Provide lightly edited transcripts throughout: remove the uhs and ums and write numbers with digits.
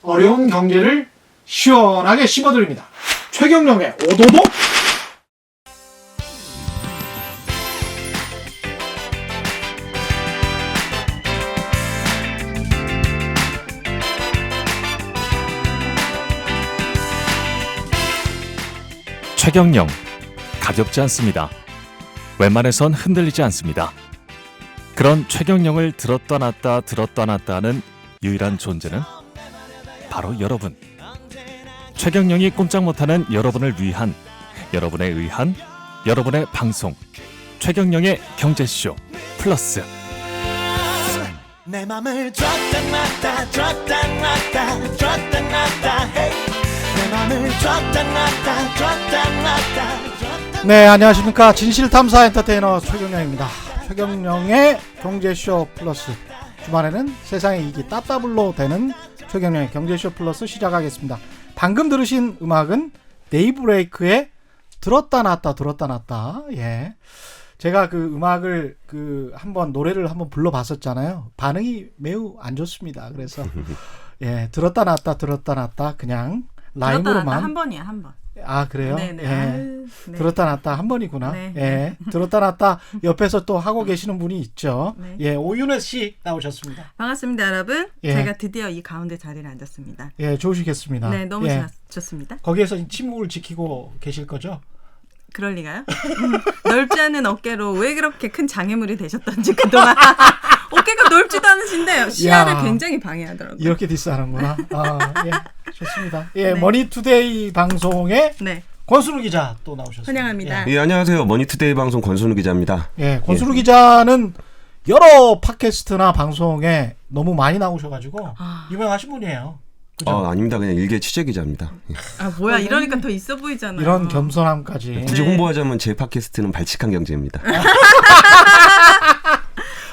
어려운 경제를 시원하게 씹어드립니다. 최경영의 오도독. 최경영, 가볍지 않습니다. 웬만해선 흔들리지 않습니다. 그런 최경영을 들었다 놨다 하는 유일한 존재는 바로 여러분. 최경영이 꼼짝 못하는 여러분을 위한, 여러분에 의한, 여러분의 방송. 최경영의 경제쇼 플러스. 내 맘을 줬다 놨다 hey. 내 맘을 줬다 놨다 네, 안녕하십니까. 진실탐사 엔터테이너 최경영입니다. 최경영의 경제쇼 플러스. 주말에는 세상의 이익이 따따블로 되는 최경영의 경제쇼 플러스 시작하겠습니다. 방금 들으신 음악은 데이브레이크의 들었다 놨다. 예. 제가 그 음악을 한번 노래를 한번 불러봤었잖아요. 반응이 매우 안 좋습니다. 그래서 예, 들었다 놨다 그냥 라임으로만. 한 번이야, 한 번. 아, 그래요? 네네. 예. 아유, 네. 들었다 놨다 한 번이구나. 네. 예. 들었다 놨다 옆에서 또 하고 계시는 분이 있죠. 네. 예, 오윤혜 씨 나오셨습니다. 반갑습니다, 여러분. 예. 제가 드디어 이 가운데 자리를 앉았습니다. 예, 좋으시겠습니다. 네, 너무 예. 좋습니다. 거기에서 침묵을 지키고 계실 거죠? 그럴 리가요? 넓지 않은 어깨로 왜 그렇게 큰 장애물이 되셨던지 그동안 어깨가 넓지도 않으신데 시야를 야. 굉장히 방해하더라고요. 이렇게 디스하는구나. 아, 예. 좋습니다. 예, 네. 머니투데이 방송에 네, 권순우 기자 또 나오셨습니다. 환영합니다. 예, 안녕하세요. 머니투데이 방송 권순우 기자입니다. 예, 권순우 기자는 여러 팟캐스트나 방송에 너무 많이 나오셔가지고 유명하신 분이에요. 그죠? 아닙니다. 그냥 일개 취재 기자입니다. 예. 아, 뭐야, 이러니까 더 있어 보이잖아요. 이런 겸손함까지. 굳이 네. 홍보하자면 제 팟캐스트는 발칙한 경제입니다.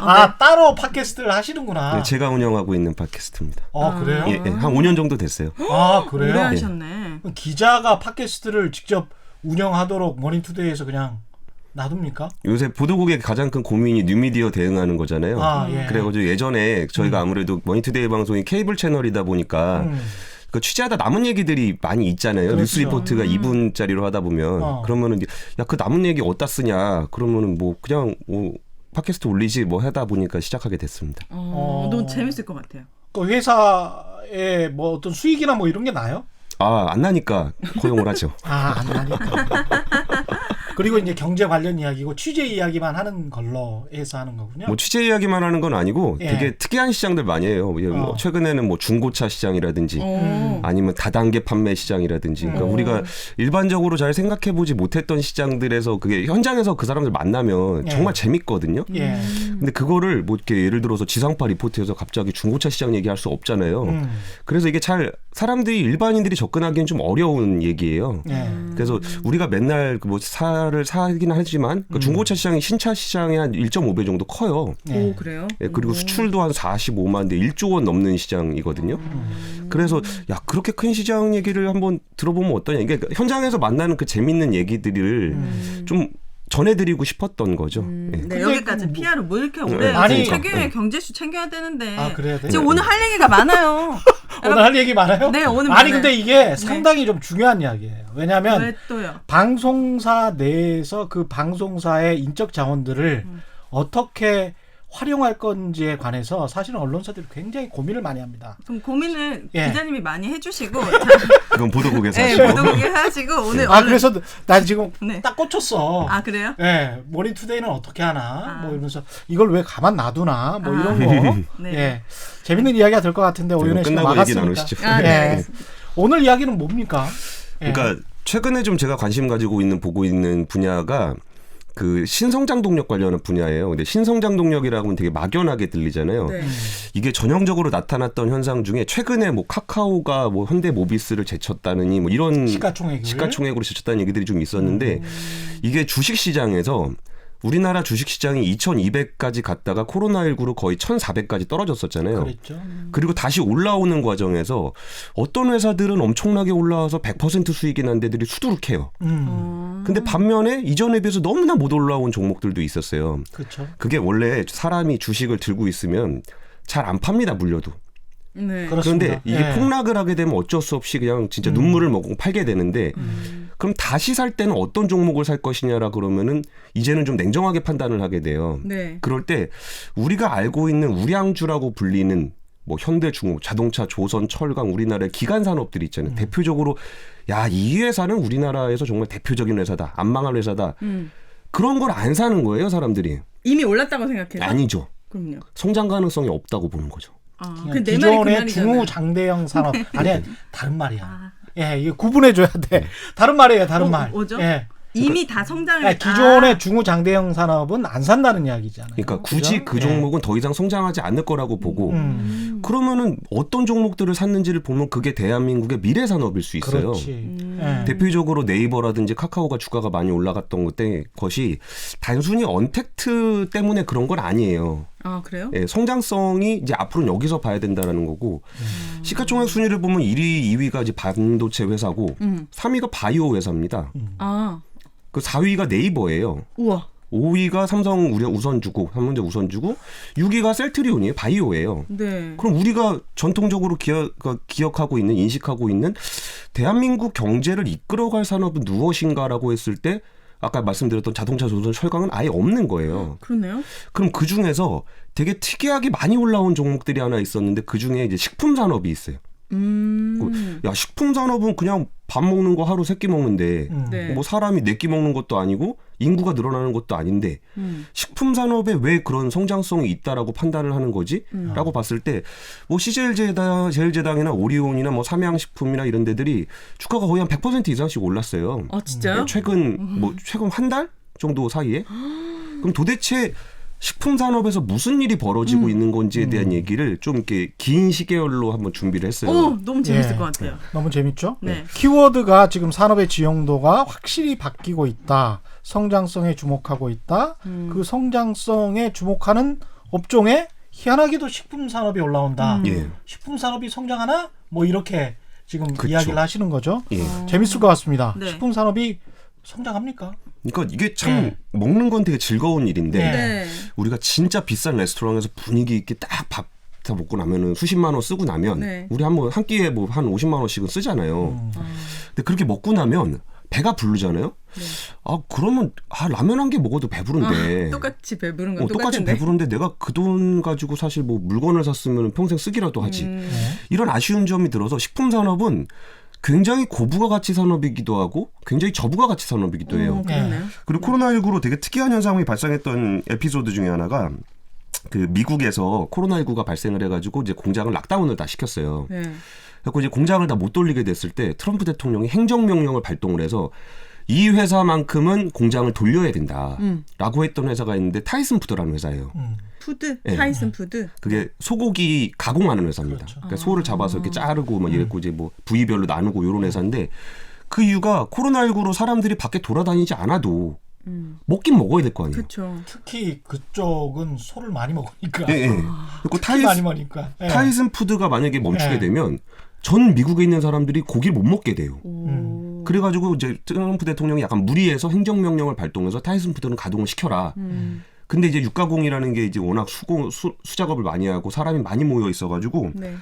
아, 따로 팟캐스트를 하시는구나. 네, 제가 운영하고 있는 팟캐스트입니다. 그래요? 예, 한 5년 정도 됐어요. 아, 그래요? 오래 하셨네. 그럼 기자가 팟캐스트를 직접 운영하도록 머니투데이에서 그냥 놔둡니까? 요새 보도국의 가장 큰 고민이 뉴미디어 대응하는 거잖아요. 아, 예. 그래가지고 예전에 저희가 아무래도 머니투데이 방송이 케이블 채널이다 보니까 그 취재하다 남은 얘기들이 많이 있잖아요. 그렇죠. 뉴스 리포트가 2분짜리로 하다 보면 그러면은 야, 그 남은 얘기 어디다 쓰냐? 그러면은 뭐 그냥 뭐 팟캐스트 올리지 뭐 하다 보니까 시작하게 됐습니다. 너무 재밌을 것 같아요. 그 회사에 뭐 어떤 수익이나 뭐 이런 게 나요? 안 나니까 고용을 하죠. 아, 안 나니까. 그리고 이제 경제 관련 이야기고 취재 이야기만 하는 걸로 해서 하는 거군요. 뭐 취재 이야기만 하는 건 아니고 예. 되게 특이한 시장들 많이 해요. 뭐 최근에는 뭐 중고차 시장이라든지 아니면 다단계 판매 시장이라든지 그러니까 우리가 일반적으로 잘 생각해 보지 못했던 시장들에서 그게 현장에서 그 사람들 만나면 예. 정말 재밌거든요. 예. 근데 그거를 뭐 이렇게 예를 들어서 지상파 리포트에서 갑자기 중고차 시장 얘기할 수 없잖아요. 그래서 이게 잘 사람들이 일반인들이 접근하기엔 좀 어려운 얘기예요. 예. 그래서 우리가 맨날 뭐 차를 사긴 하지만 그 중고차 시장이 신차 시장의 한 1.5배 정도 커요. 예. 오, 그래요? 예, 그리고 수출도 한 45만 대 1조 원 넘는 시장이거든요. 그래서 야 그렇게 큰 시장 얘기를 한번 들어보면 어떠냐. 이게 현장에서 만나는 그 재밌는 얘기들을 좀 전해드리고 싶었던 거죠. 예. 네, 여기까지 PR을 뭐 이렇게 오래 아니, 최경영의 경제쇼 챙겨야 되는데 아, 그래야 돼? 지금 오늘 할 얘기가 많아요. 오늘 할 얘기 많아요? 네, 오늘 아니 많아요. 근데 이게 상당히 좀 중요한 이야기예요. 왜냐하면 왜 또요? 방송사 내에서 그 방송사의 인적 자원들을 어떻게 활용할 건지에 관해서 사실은 언론사들이 굉장히 고민을 많이 합니다. 좀 고민을 예. 기자님이 많이 해주시고 그건 보도국에서 네, 하시고. 보도국에 하시고 오늘 아, 그래서 난 지금 네. 딱 꽂혔어. 아, 그래요? 예, 머니투데이는 어떻게 하나? 아. 뭐 이러면서 이걸 왜 가만 놔두나? 뭐 아. 이런 거. 네. 예, 재밌는 이야기가 될 것 같은데 오윤혜 씨가 끝나고 얘기 막았으니까. 나누시죠. 아, 네, 예. 알겠습니다. 오늘 이야기는 뭡니까? 예. 그러니까 최근에 좀 제가 관심 가지고 보고 있는 분야가 그 신성장 동력 관련한 분야예요. 근데 신성장 동력이라고 하면 되게 막연하게 들리잖아요. 네. 이게 전형적으로 나타났던 현상 중에 최근에 뭐 카카오가 뭐 현대모비스를 제쳤다느니 뭐 이런 시가총액으로 제쳤다는 얘기들이 좀 있었는데 이게 주식 시장에서 우리나라 주식시장이 2200까지 갔다가 코로나19로 거의 1400까지 떨어졌었잖아요. 그랬죠. 그리고 다시 올라오는 과정에서 어떤 회사들은 엄청나게 올라와서 100% 수익이 난 데들이 수두룩해요. 근데 반면에 이전에 비해서 너무나 못 올라온 종목들도 있었어요. 그렇죠. 그게 원래 사람이 주식을 들고 있으면 잘 안 팝니다, 물려도. 네. 그렇습니다. 그런데 이게 예. 폭락을 하게 되면 어쩔 수 없이 그냥 진짜 눈물을 머금고 팔게 되는데 그럼 다시 살 때는 어떤 종목을 살 것이냐라 그러면은 이제는 좀 냉정하게 판단을 하게 돼요. 네. 그럴 때 우리가 알고 있는 우량주라고 불리는 뭐 현대중공, 자동차, 조선, 철강 우리나라의 기간 산업들이 있잖아요. 대표적으로 야, 이 회사는 우리나라에서 정말 대표적인 회사다. 안 망할 회사다. 그런 걸 안 사는 거예요, 사람들이. 이미 올랐다고 생각해서? 아니죠. 그럼요. 성장 가능성이 없다고 보는 거죠. 그 내 말이 그 기존의 말이잖아요. 중장대형 산업 아니야 다른 말이야. 아. 예, 이거 구분해 줘야 돼. 다른 말이에요, 다른 말. 뭐죠? 예. 이미 다 성장을 예, 기존의 중장대형 산업은 안 산다는 이야기잖아요. 그러니까 굳이 그죠? 그 종목은 더 이상 성장하지 않을 거라고 보고 음. 그러면은 어떤 종목들을 샀는지를 보면 그게 대한민국의 미래 산업일 수 있어요. 그렇지. 예. 대표적으로 네이버라든지 카카오가 주가가 많이 올라갔던 것이 단순히 언택트 때문에 그런 건 아니에요. 아, 그래요? 예, 성장성이 이제 앞으로는 여기서 봐야 된다라는 거고 시가총액 순위를 보면 1위, 2위가 이제 반도체 회사고 3위가 바이오 회사입니다. 아, 그 4위가 네이버예요. 우와. 5위가 삼성 우선주고, 삼성전자 우선주고, 6위가 셀트리온이에요. 바이오예요. 네. 그럼 우리가 전통적으로 기억하고 있는, 인식하고 있는 대한민국 경제를 이끌어갈 산업은 무엇인가라고 했을 때 아까 말씀드렸던 자동차, 조선, 철강은 아예 없는 거예요. 그러네요. 그럼 그 중에서 되게 특이하게 많이 올라온 종목들이 하나 있었는데 그 중에 이제 식품 산업이 있어요. 야, 식품 산업은 그냥 밥 먹는 거 하루 3끼 먹는데 네. 뭐 사람이 4끼 먹는 것도 아니고 인구가 늘어나는 것도 아닌데 식품 산업에 왜 그런 성장성이 있다라고 판단을 하는 거지? 라고 봤을 때 뭐 CJ제당이나 오리온이나 뭐 삼양식품이나 이런 데들이 주가가 거의 한 100% 이상씩 올랐어요. 아, 진짜요? 최근 한 달 정도 사이에. 그럼 도대체 식품 산업에서 무슨 일이 벌어지고 있는 건지에 대한 얘기를 좀 이렇게 긴 시계열로 한번 준비를 했어요. 너무 재밌을 예. 것 같아요. 너무 재밌죠? 네. 키워드가 지금 산업의 지형도가 확실히 바뀌고 있다. 성장성에 주목하고 있다. 그 성장성에 주목하는 업종에 희한하게도 식품 산업이 올라온다. 예. 식품 산업이 성장하나? 뭐 이렇게 지금 그쵸. 이야기를 하시는 거죠. 예. 재밌을 것 같습니다. 네. 식품 산업이 성장합니까? 그러니까 이게 참 네. 먹는 건 되게 즐거운 일인데 네. 네. 우리가 진짜 비싼 레스토랑에서 분위기 있게 딱 밥 다 먹고 나면은 수십만 원 쓰고 나면 네. 우리 한 끼에 뭐 한 50만 원씩은 쓰잖아요. 근데 그렇게 먹고 나면 배가 부르잖아요. 네. 아 그러면 라면 한 개 먹어도 배부른데. 똑같이 배부른 건 똑같이 똑같은데. 배부른데 내가 그 돈 가지고 사실 뭐 물건을 샀으면 평생 쓰기라도 하지. 이런 아쉬운 점이 들어서 식품 산업은 굉장히 고부가 가치 산업이기도 하고 굉장히 저부가 가치 산업이기도 해요. 그러네요. 그리고 코로나19로 되게 특이한 현상이 발생했던 에피소드 중에 하나가 그 미국에서 코로나19가 발생을 해가지고 이제 공장을 락다운을 다 시켰어요. 네. 그래서 이제 공장을 다 못 돌리게 됐을 때 트럼프 대통령이 행정명령을 발동을 해서 이 회사만큼은 공장을 돌려야 된다라고 했던 회사가 있는데 타이슨 푸드라는 회사예요. 푸드? 네. 타이슨 푸드? 그게 소고기 가공하는 회사입니다. 그렇죠. 그러니까 소를 잡아서 이렇게 자르고 막 이랬고 이제 뭐 부위별로 나누고 이런 회사인데 그 이유가 코로나19로 사람들이 밖에 돌아다니지 않아도 먹긴 먹어야 될 거 아니에요. 그렇죠. 특히 그쪽은 소를 많이 먹으니까. 예, 예. 그리고 특히 많이 먹으니까. 예. 타이슨 푸드가 만약에 멈추게 예. 되면 전 미국에 있는 사람들이 고기를 못 먹게 돼요. 그래가지고 이제 트럼프 대통령이 약간 무리해서 행정명령을 발동해서 타이슨 푸드는 가동을 시켜라. 근데 이제 육가공이라는 게 이제 워낙 수작업을 많이 하고 사람이 많이 모여 있어가지고 네.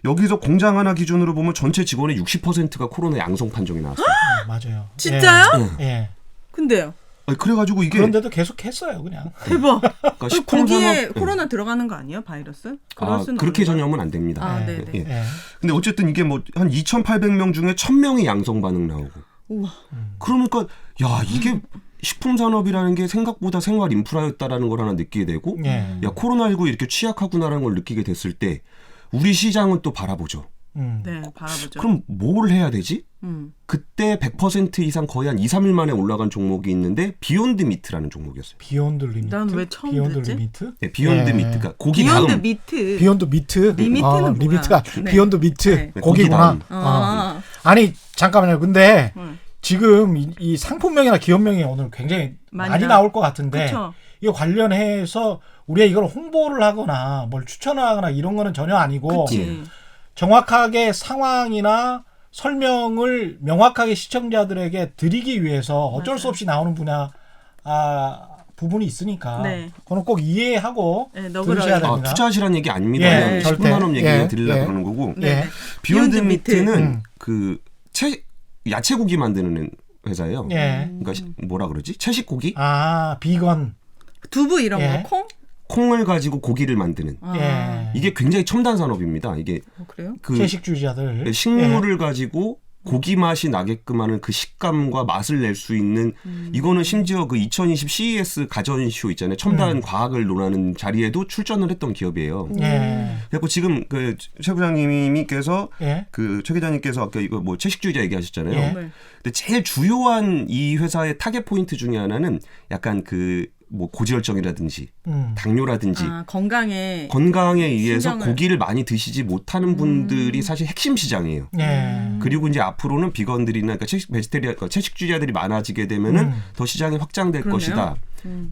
여기서 공장 하나 기준으로 보면 전체 직원의 60%가 코로나 양성 판정이 나왔어요. 맞아요. 진짜요? 예. 예. 근데요? 아니, 그래가지고 이게 그런데도 계속 했어요, 그냥. 대박. 그러니까 거기에 식품산업 코로나 들어가는 거 아니에요? 바이러스? 그럴 수는 그렇게 없는 거예요? 전염은 안 됩니다. 아, 예. 네네. 예. 예. 근데 어쨌든 이게 뭐 한 2,800명 중에 1,000명이 양성 반응 나오고. 우와. 그러니까 야 이게 식품 산업이라는 게 생각보다 생활 인프라였다라는 걸 하나 느끼게 되고 예. 야 코로나19 이렇게 취약하구나라는 걸 느끼게 됐을 때 우리 시장은 또 바라보죠. 네, 바라보죠. 그럼 뭘 해야 되지? 그때 100% 이상 거의 한 2, 3일 만에 올라간 종목이 있는데 비욘드 미트라는 종목이었어요. 비욘드 리미트. 난 왜 처음 비욘드 듣지? 리미트? 네, 비욘드 예. 미트가 고기 비욘드 다음. 미트. 비욘드 미트. 리미트는 뭐야? 리미트가 네. 비욘드 미트. 네. 고기구나. 고기 아. 아니 잠깐만요. 근데 응. 지금 이 상품명이나 기업명이 오늘 굉장히 많이 나올 것 같은데 그쵸. 이거 관련해서 우리가 이걸 홍보를 하거나 뭘 추천하거나 이런 거는 전혀 아니고 그치. 정확하게 상황이나 설명을 명확하게 시청자들에게 드리기 위해서 어쩔 수 없이 나오는 부분이 있으니까 네. 그거는 꼭 이해하고 네, 들으셔야 됩니다. 투자하시라는 얘기 아닙니다. 예. 그냥 절대. 10만 원 얘기 예. 드리려고 예. 그러는 거고. 네. 비욘드 미트는 음. 그 야채고기 만드는 회사예요. 예. 그러니까 뭐라 그러지? 채식고기? 아 비건. 두부 이런 예. 거 콩? 콩을 가지고 고기를 만드는. 아. 예. 이게 굉장히 첨단 산업입니다. 이게 그래요? 그 채식주의자들. 식물을 가지고 고기 맛이 나게끔 하는 그 식감과 맛을 낼 수 있는 이거는 심지어 그 2020 CES 가전쇼 있잖아요. 첨단 과학을 논하는 자리에도 출전을 했던 기업이에요. 예. 그래서 지금 그 최 부장님께서 예. 그 최 기자님께서 아까 이거 뭐 채식주의자 얘기하셨잖아요. 예. 네. 근데 제일 주요한 이 회사의 타겟 포인트 중에 하나는 약간 그 뭐 고지혈증이라든지 당뇨라든지 아, 건강에 의해서 신경을- 고기를 많이 드시지 못하는 분들이 사실 핵심 시장이에요. 예. 그리고 이제 앞으로는 비건들이나 그러니까 채식주의자들이 많아지게 되면은 더 시장이 확장될 그러네요. 것이다.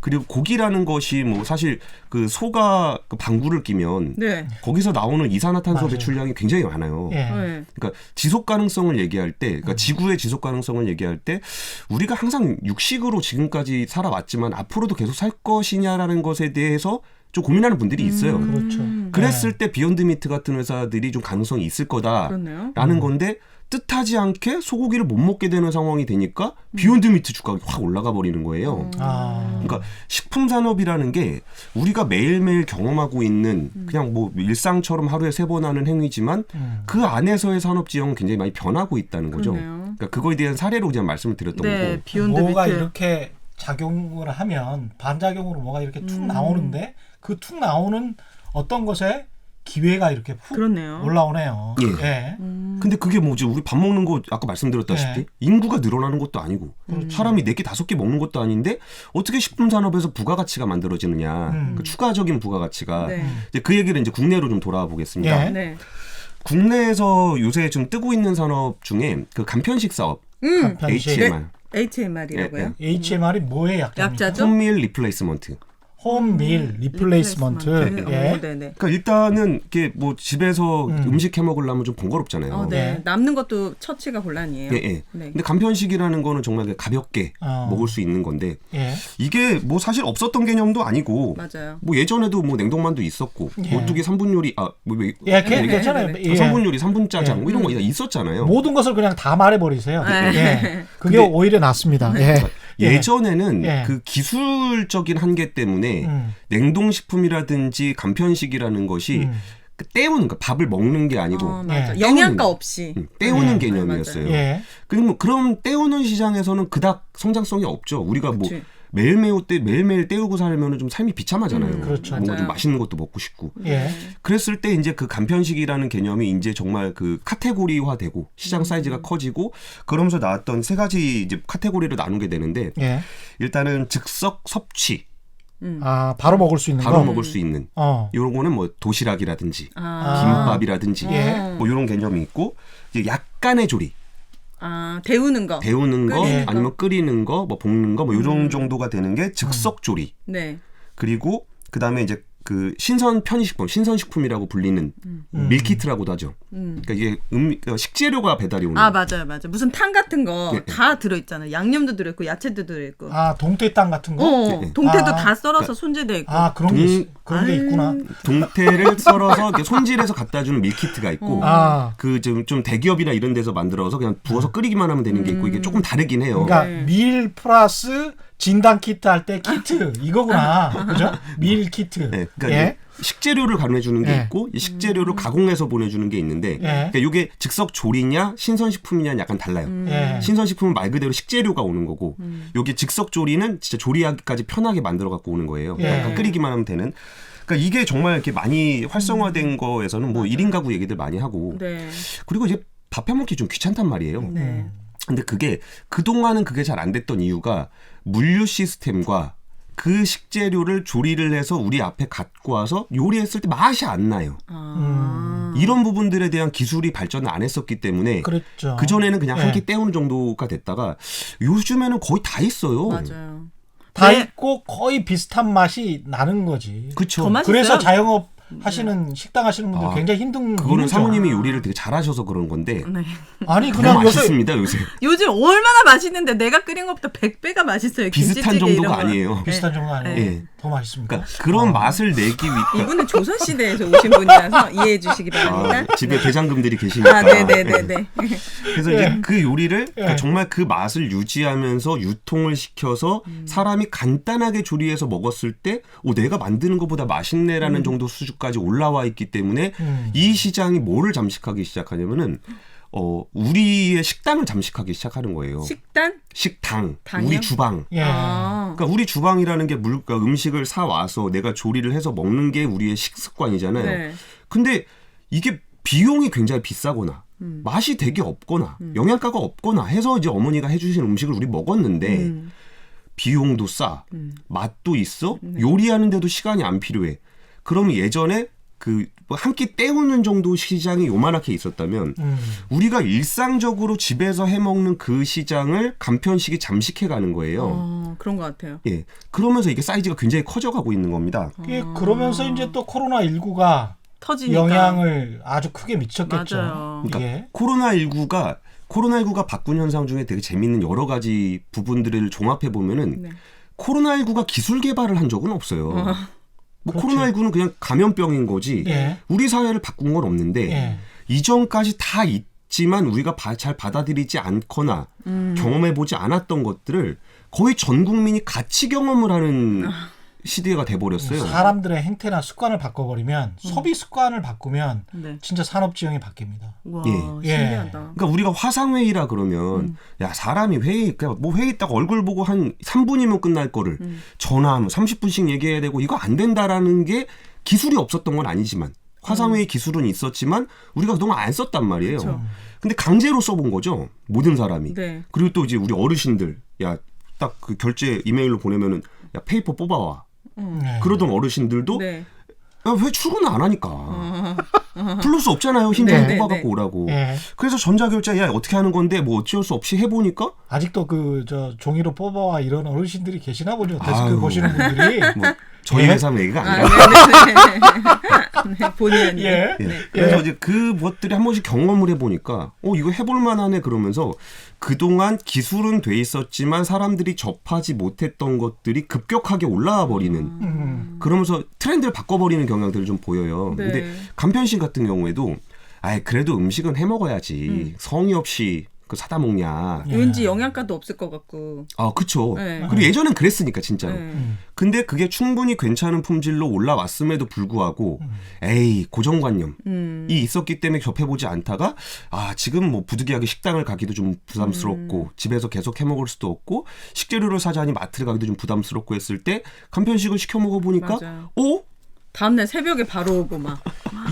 그리고 고기라는 것이 뭐 사실 그 소가 그 방구를 끼면 네. 거기서 나오는 이산화탄소 맞아요. 배출량이 굉장히 많아요. 예. 네. 그러니까 지속 가능성을 얘기할 때, 그러니까 지구의 지속 가능성을 얘기할 때 우리가 항상 육식으로 지금까지 살아왔지만 앞으로도 계속 살 것이냐라는 것에 대해서 좀 고민하는 분들이 있어요. 그렇죠. 그랬을 때 비욘드 미트 같은 회사들이 좀 가능성이 있을 그렇네요. 거다라는 건데 뜻하지 않게 소고기를 못 먹게 되는 상황이 되니까 비욘드 미트 주가가 확 올라가 버리는 거예요. 아. 그러니까 식품 산업이라는 게 우리가 매일매일 경험하고 있는 그냥 뭐 일상처럼 하루에 3번 하는 행위지만 그 안에서의 산업 지형은 굉장히 많이 변하고 있다는 거죠. 그러네요. 그러니까 그거에 대한 사례로 그냥 말씀을 드렸던 네, 거고. 비욘드 뭐가 미트. 이렇게 작용을 하면 반작용으로 뭐가 이렇게 툭 나오는데 그 툭 나오는 어떤 것에 기회가 이렇게 훅 그렇네요. 올라오네요. 예. 예. 근데 그게 뭐지? 우리 밥 먹는 거 아까 말씀드렸다시피 네. 인구가 늘어나는 것도 아니고 사람이 4개 5개 먹는 것도 아닌데 어떻게 식품 산업에서 부가가치가 만들어지느냐? 그 추가적인 부가가치가 네. 이제 그 얘기를 이제 국내로 좀 돌아와 보겠습니다. 예. 네. 국내에서 요새 좀 뜨고 있는 산업 중에 그 간편식 사업 간편식. HMR, HMR이라고요? HMR이 뭐의 약자입니까? 약자죠? 홈밀 리플레이스먼트. 홈밀 리플레이스먼트. 예. 오, 네네. 그러니까 일단은 이게 뭐 집에서 음식 해 먹으려면 좀 번거롭잖아요. 네. 예. 남는 것도 처치가 곤란이에요. 예, 예. 네. 근데 간편식이라는 거는 정말 가볍게 먹을 수 있는 건데 예. 이게 뭐 사실 없었던 개념도 아니고 맞아요. 뭐 예전에도 뭐 냉동만두 있었고 예. 오뚜기 3분 요리 예, 괜찮아요. 예. 3분 요리 3분 짜장 예. 뭐 이런 거 있었잖아요. 모든 것을 그냥 다 말해버리세요. 네. 예. 그게 근데- 오히려 낫습니다. 예. 예전에는 예. 그 기술적인 한계 때문에 음. 냉동식품이라든지 간편식이라는 것이 그 때우는 거 밥을 먹는 게 아니고 맞아. 예. 영양가 없이. 때우는 예. 개념이었어요. 예. 그럼 그럼 때우는 시장에서는 그닥 성장성이 없죠. 우리가 뭐 그치. 매일매일 때우고 살면은 좀 삶이 비참하잖아요. 그렇죠. 뭔가 좀 맞아요. 맛있는 것도 먹고 싶고. 예. 그랬을 때 이제 그 간편식이라는 개념이 이제 정말 그 카테고리화되고 시장 사이즈가 커지고 그러면서 나왔던 3가지 이제 카테고리를 나누게 되는데 예. 일단은 즉석 섭취, 아, 바로 먹을 수 있는 바로 거. 먹을 수 있는 요런 거는 뭐 도시락이라든지 김밥이라든지 예. 뭐 요런 개념이 있고 이제 약간의 조리. 데우는 거. 데우는 거 끓이는 거. 아니면 끓이는 거 뭐 볶는 거 뭐 요런 정도가 되는 게 즉석 조리. 네. 그리고 그다음에 이제 그 신선 편의식품, 신선식품이라고 불리는 밀키트라고도 하죠. 그러니까 이게 식재료가 배달이 오는. 맞아요. 무슨 탕 같은 거 예, 예. 다 들어있잖아요. 양념도 들어있고, 야채도 들어있고. 아, 동태땅 같은 거? 동태도 아. 다 썰어서 손질돼 있고. 아, 그런 게 있구나. 동태를 썰어서 이렇게 손질해서 갖다 주는 밀키트가 있고 아. 그 좀 대기업이나 이런 데서 만들어서 그냥 부어서 끓이기만 하면 되는 게 있고 이게 조금 다르긴 해요. 그러니까 네. 밀 플러스 진단 키트 할 때 키트 이거구나. 그죠? 밀 키트. 네, 그러니까 예. 식재료를 가내주는 게 예. 있고 이 식재료를 가공해서 보내주는 게 있는데 그러니까 이게 즉석 조리냐 신선식품이냐는 약간 달라요. 예. 신선식품은 말 그대로 식재료가 오는 거고 여기 즉석 조리는 진짜 조리하기까지 편하게 만들어 갖고 오는 거예요. 예. 약간 끓이기만 하면 되는. 그러니까 이게 정말 이렇게 많이 활성화된 거에서는 뭐 1인 가구 얘기들 많이 하고 네. 그리고 이제 밥 해먹기 좀 귀찮단 말이에요. 네. 근데 그게 그동안은 그게 잘 안 됐던 이유가 물류 시스템과 그 식재료를 조리를 해서 우리 앞에 갖고 와서 요리했을 때 맛이 안 나요. 이런 부분들에 대한 기술이 발전을 안 했었기 때문에 그렇죠. 그전에는 그냥 예. 한 끼 때우는 정도가 됐다가 요즘에는 거의 다 있어요. 맞아요. 다 네. 있고 거의 비슷한 맛이 나는 거지. 그렇죠. 더 맛있어요. 그래서 자영업 하시는 식당 하시는 분들 굉장히 힘든 그거는 일이죠. 사모님이 요리를 되게 잘하셔서 그런 건데 네. 아니 더 그냥 요새 맛있습니다 요새. 요즘 얼마나 맛있는데 내가 끓인 것보다 100배가 맛있어요. 비슷한 김치찌개 이런 정도가 거. 아니에요. 비슷한 정도 아니에요. 예. 더 맛있습니까? 그러니까 그런 맛을 내기 위해 이분은 조선시대에서 오신 분이라서 이해해 주시기 바랍니다. 집에 대장금들이 계시니까. 아, 네네네네. 그래서 예. 이제 그 요리를 그러니까 예. 정말 그 맛을 유지하면서 유통을 시켜서 사람이 간단하게 조리해서 먹었을 때 내가 만드는 것보다 맛있네라는 정도 수준까지 올라와 있기 때문에 이 시장이 뭐를 잠식하기 시작하냐면은 우리의 식당을 잠식하기 시작하는 거예요. 식당, 당이요? 우리 주방. 예. 그러니까 우리 주방이라는 게 그러니까 음식을 사 와서 내가 조리를 해서 먹는 게 우리의 식습관이잖아요. 네. 근데 이게 비용이 굉장히 비싸거나 맛이 되게 없거나 영양가가 없거나 해서 이제 어머니가 해주신 음식을 우리 먹었는데 비용도 싸, 맛도 있어, 요리하는데도 시간이 안 필요해. 그러면 예전에 그 한 끼 때우는 정도 시장이 요만하게 있었다면 우리가 일상적으로 집에서 해먹는 그 시장을 간편식이 잠식해가는 거예요. 그런 것 같아요. 예, 그러면서 이게 사이즈가 굉장히 커져가고 있는 겁니다. 그러면서 이제 또 코로나19가 터지니까. 영향을 아주 크게 미쳤겠죠. 맞아요. 그러니까 예. 코로나19가 바꾼 현상 중에 되게 재밌는 여러 가지 부분들을 종합해 보면은 네. 코로나19가 기술 개발을 한 적은 없어요. 뭐 그렇죠. 코로나19는 그냥 감염병인 거지. 예. 우리 사회를 바꾼 건 없는데 예. 이전까지 다 있지만 우리가 잘 받아들이지 않거나 경험해 보지 않았던 것들을 거의 전 국민이 같이 경험을 하는 시대가 돼버렸어요. 사람들의 행태나 습관을 바꿔버리면 소비 습관을 바꾸면 네. 진짜 산업 지형이 바뀝니다. 와, 예. 신기하다. 그러니까 우리가 화상회의라 그러면 야 사람이 그냥 뭐 회의 딱 얼굴 보고 한 3분이면 끝날 거를 전화하면 30분씩 얘기해야 되고 이거 안 된다라는 게 기술이 없었던 건 아니지만 화상회의 기술은 있었지만 우리가 그동안 안 썼단 말이에요. 그쵸. 근데 강제로 써본 거죠. 모든 사람이. 네. 그리고 또 이제 우리 어르신들 야 딱 그 결제 이메일로 보내면은 야 페이퍼 뽑아와. 네. 그러던 어르신들도 네. 야, 왜 출근 안 하니까. 불러수 없잖아요. 힘들게 네, 네, 뽑아갖고 네. 오라고. 예. 그래서 전자결제 야 어떻게 하는 건데 뭐 어쩔 수 없이 해보니까 아직도 종이로 뽑아와 이런 어르신들이 계시나 보죠. 데스크 아유. 보시는 분들이. 뭐 저희 예? 회사는 얘기가 아, 아니라. 네네네. 네, 본의 아니게. 예. 예. 네. 그래서 이제 그 것들이 한 번씩 경험을 해보니까 이거 해볼 만하네 그러면서 그동안 기술은 돼 있었지만 사람들이 접하지 못했던 것들이 급격하게 올라와 버리는 그러면서 트렌드를 바꿔버리는 경향들을 좀 보여요. 네. 근데 간편식 같은 경우에도 그래도 음식은 해 먹어야지 성의 없이 그 사다 먹냐. 예. 왠지 영양가도 없을 것 같고. 그쵸. 네. 그리고 예전엔 그랬으니까 진짜로. 네. 근데 그게 충분히 괜찮은 품질로 올라왔음에도 불구하고 고정관념이 있었기 때문에 접해보지 않다가 지금 뭐 부득이하게 식당을 가기도 좀 부담스럽고 집에서 계속 해먹을 수도 없고 식재료를 사자니 마트를 가기도 좀 부담스럽고 했을 때 간편식을 시켜 먹어보니까 맞아요. 다음날 새벽에 바로 오고 막.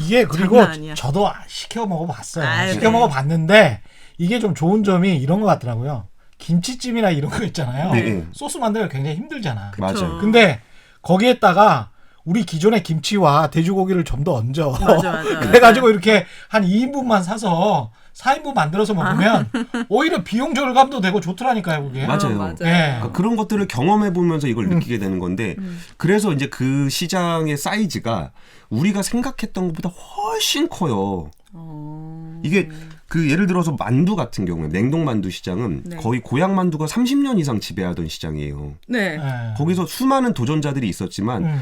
이게 그리고 장난 아니야. 저도 시켜 먹어봤어요. 아유, 시켜 네. 먹어봤는데 이게 좀 좋은 점이 이런 것 같더라고요. 김치찜이나 이런 거 있잖아요. 네. 소스 만들기가 굉장히 힘들잖아. 맞아요. 근데 거기에다가 우리 기존의 김치와 돼지고기를 좀 더 얹어. 맞아. 그래가지고 이렇게 한 2인분만 사서 4인분 만들어서 먹으면 오히려 비용 절감도 되고 좋더라니까요, 그게. 맞아요. 맞아요. 예. 그러니까 그런 것들을 경험해 보면서 이걸 느끼게 되는 건데 그래서 이제 그 시장의 사이즈가 우리가 생각했던 것보다 훨씬 커요. 이게 그 예를 들어서 만두 같은 경우에 냉동 만두 시장은 네. 거의 고향 만두가 30년 이상 지배하던 시장이에요. 네. 예. 거기서 수많은 도전자들이 있었지만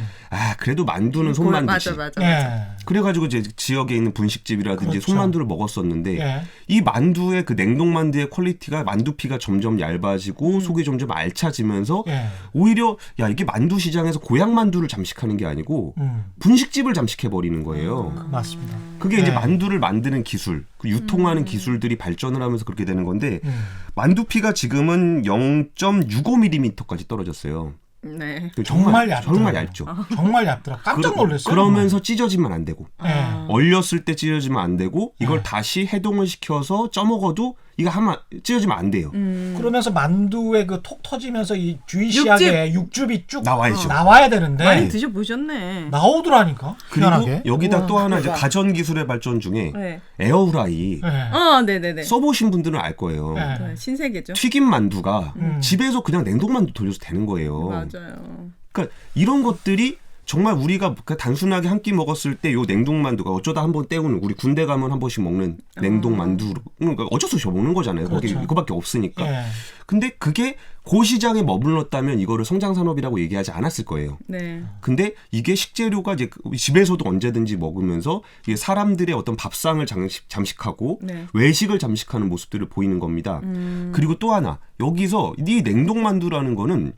그래도 만두는 손만두지. 맞아. 예. 그래가지고 이제 지역에 있는 분식집이라든지 그렇죠. 손만두를 먹었었는데 예. 이 만두의 그 냉동 만두의 퀄리티가 만두피가 점점 얇아지고 속이 점점 알차지면서 예. 오히려 이게 만두 시장에서 고향 만두를 잠식하는 게 아니고 분식집을 잠식해 버리는 거예요. 맞습니다. 그게 이제 네. 만두를 만드는 기술, 그 유통하는 기술들이 발전을 하면서 그렇게 되는 건데 만두피가 지금은 0.65mm까지 떨어졌어요. 네. 정말 얇죠. 정말 얇죠. 정말 얇더라. 깜짝 놀랐어요. 그러면서 찢어지면 안 되고 정말. 예. 얼렸을 때 찢어지면 안 되고 이걸 다시 해동을 시켜서 쪄먹어도 이거 하면 찢어지면 안 돼요. 그러면서 만두에 그 톡 터지면서 이 주이시하게 육즙이 쭉 나와야죠. 나와야 되는데 많이 드셔보셨네. 나오더라니까. 그리고 희한하게. 여기다 또 하나 이제 대박. 가전 기술의 발전 중에 네. 에어프라이 예. 네네네. 써보신 분들은 알 거예요. 네. 네, 신세계죠. 튀김 만두가 음. 집에서 그냥 냉동 만두 돌려서 되는 거예요. 맞아요. 그러니까 이런 것들이 정말 우리가 단순하게 한 끼 먹었을 때 요 냉동만두가 어쩌다 한번 때우는 우리 군대 가면 한 번씩 먹는 냉동만두 그러니까 어쩔 수 없이 먹는 거잖아요. 거기 그렇죠. 이거밖에 없으니까. 예. 근데 그게 고 시장에 머물렀다면 이거를 성장산업이라고 얘기하지 않았을 거예요. 네. 근데 이게 식재료가 이제 집에서도 언제든지 먹으면서 이게 사람들의 어떤 밥상을 잠식하고 네. 외식을 잠식하는 모습들을 보이는 겁니다. 그리고 또 하나 여기서 이 냉동만두라는 거는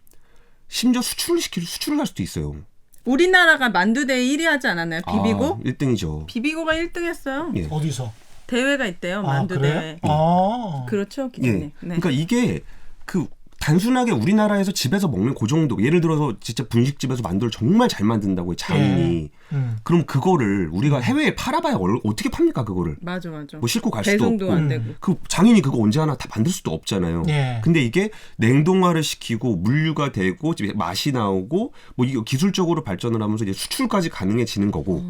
심지어 수출을 할 수도 있어요. 우리나라가 만두대회 1위 하지 않았나요? 비비고? 1등이죠. 비비고가 1등 했어요. 예. 어디서? 대회가 있대요. 만두 그래? 대회. 그렇죠, 예. 기자님. 네. 그러니까 이게 그 단순하게 우리나라에서 집에서 먹는 그 정도. 예를 들어서 진짜 분식집에서 만두를 정말 잘 만든다고 장인이. 그럼 그거를 우리가 해외에 팔아봐야 어떻게 팝니까 그거를? 맞아. 뭐 싣고 갈 수도 배송도 없고. 안 되고. 그 장인이 그거 언제 하나 다 만들 수도 없잖아요. 예. 근데 이게 냉동화를 시키고 물류가 되고 맛이 나오고 뭐 이게 기술적으로 발전을 하면서 이제 수출까지 가능해지는 거고.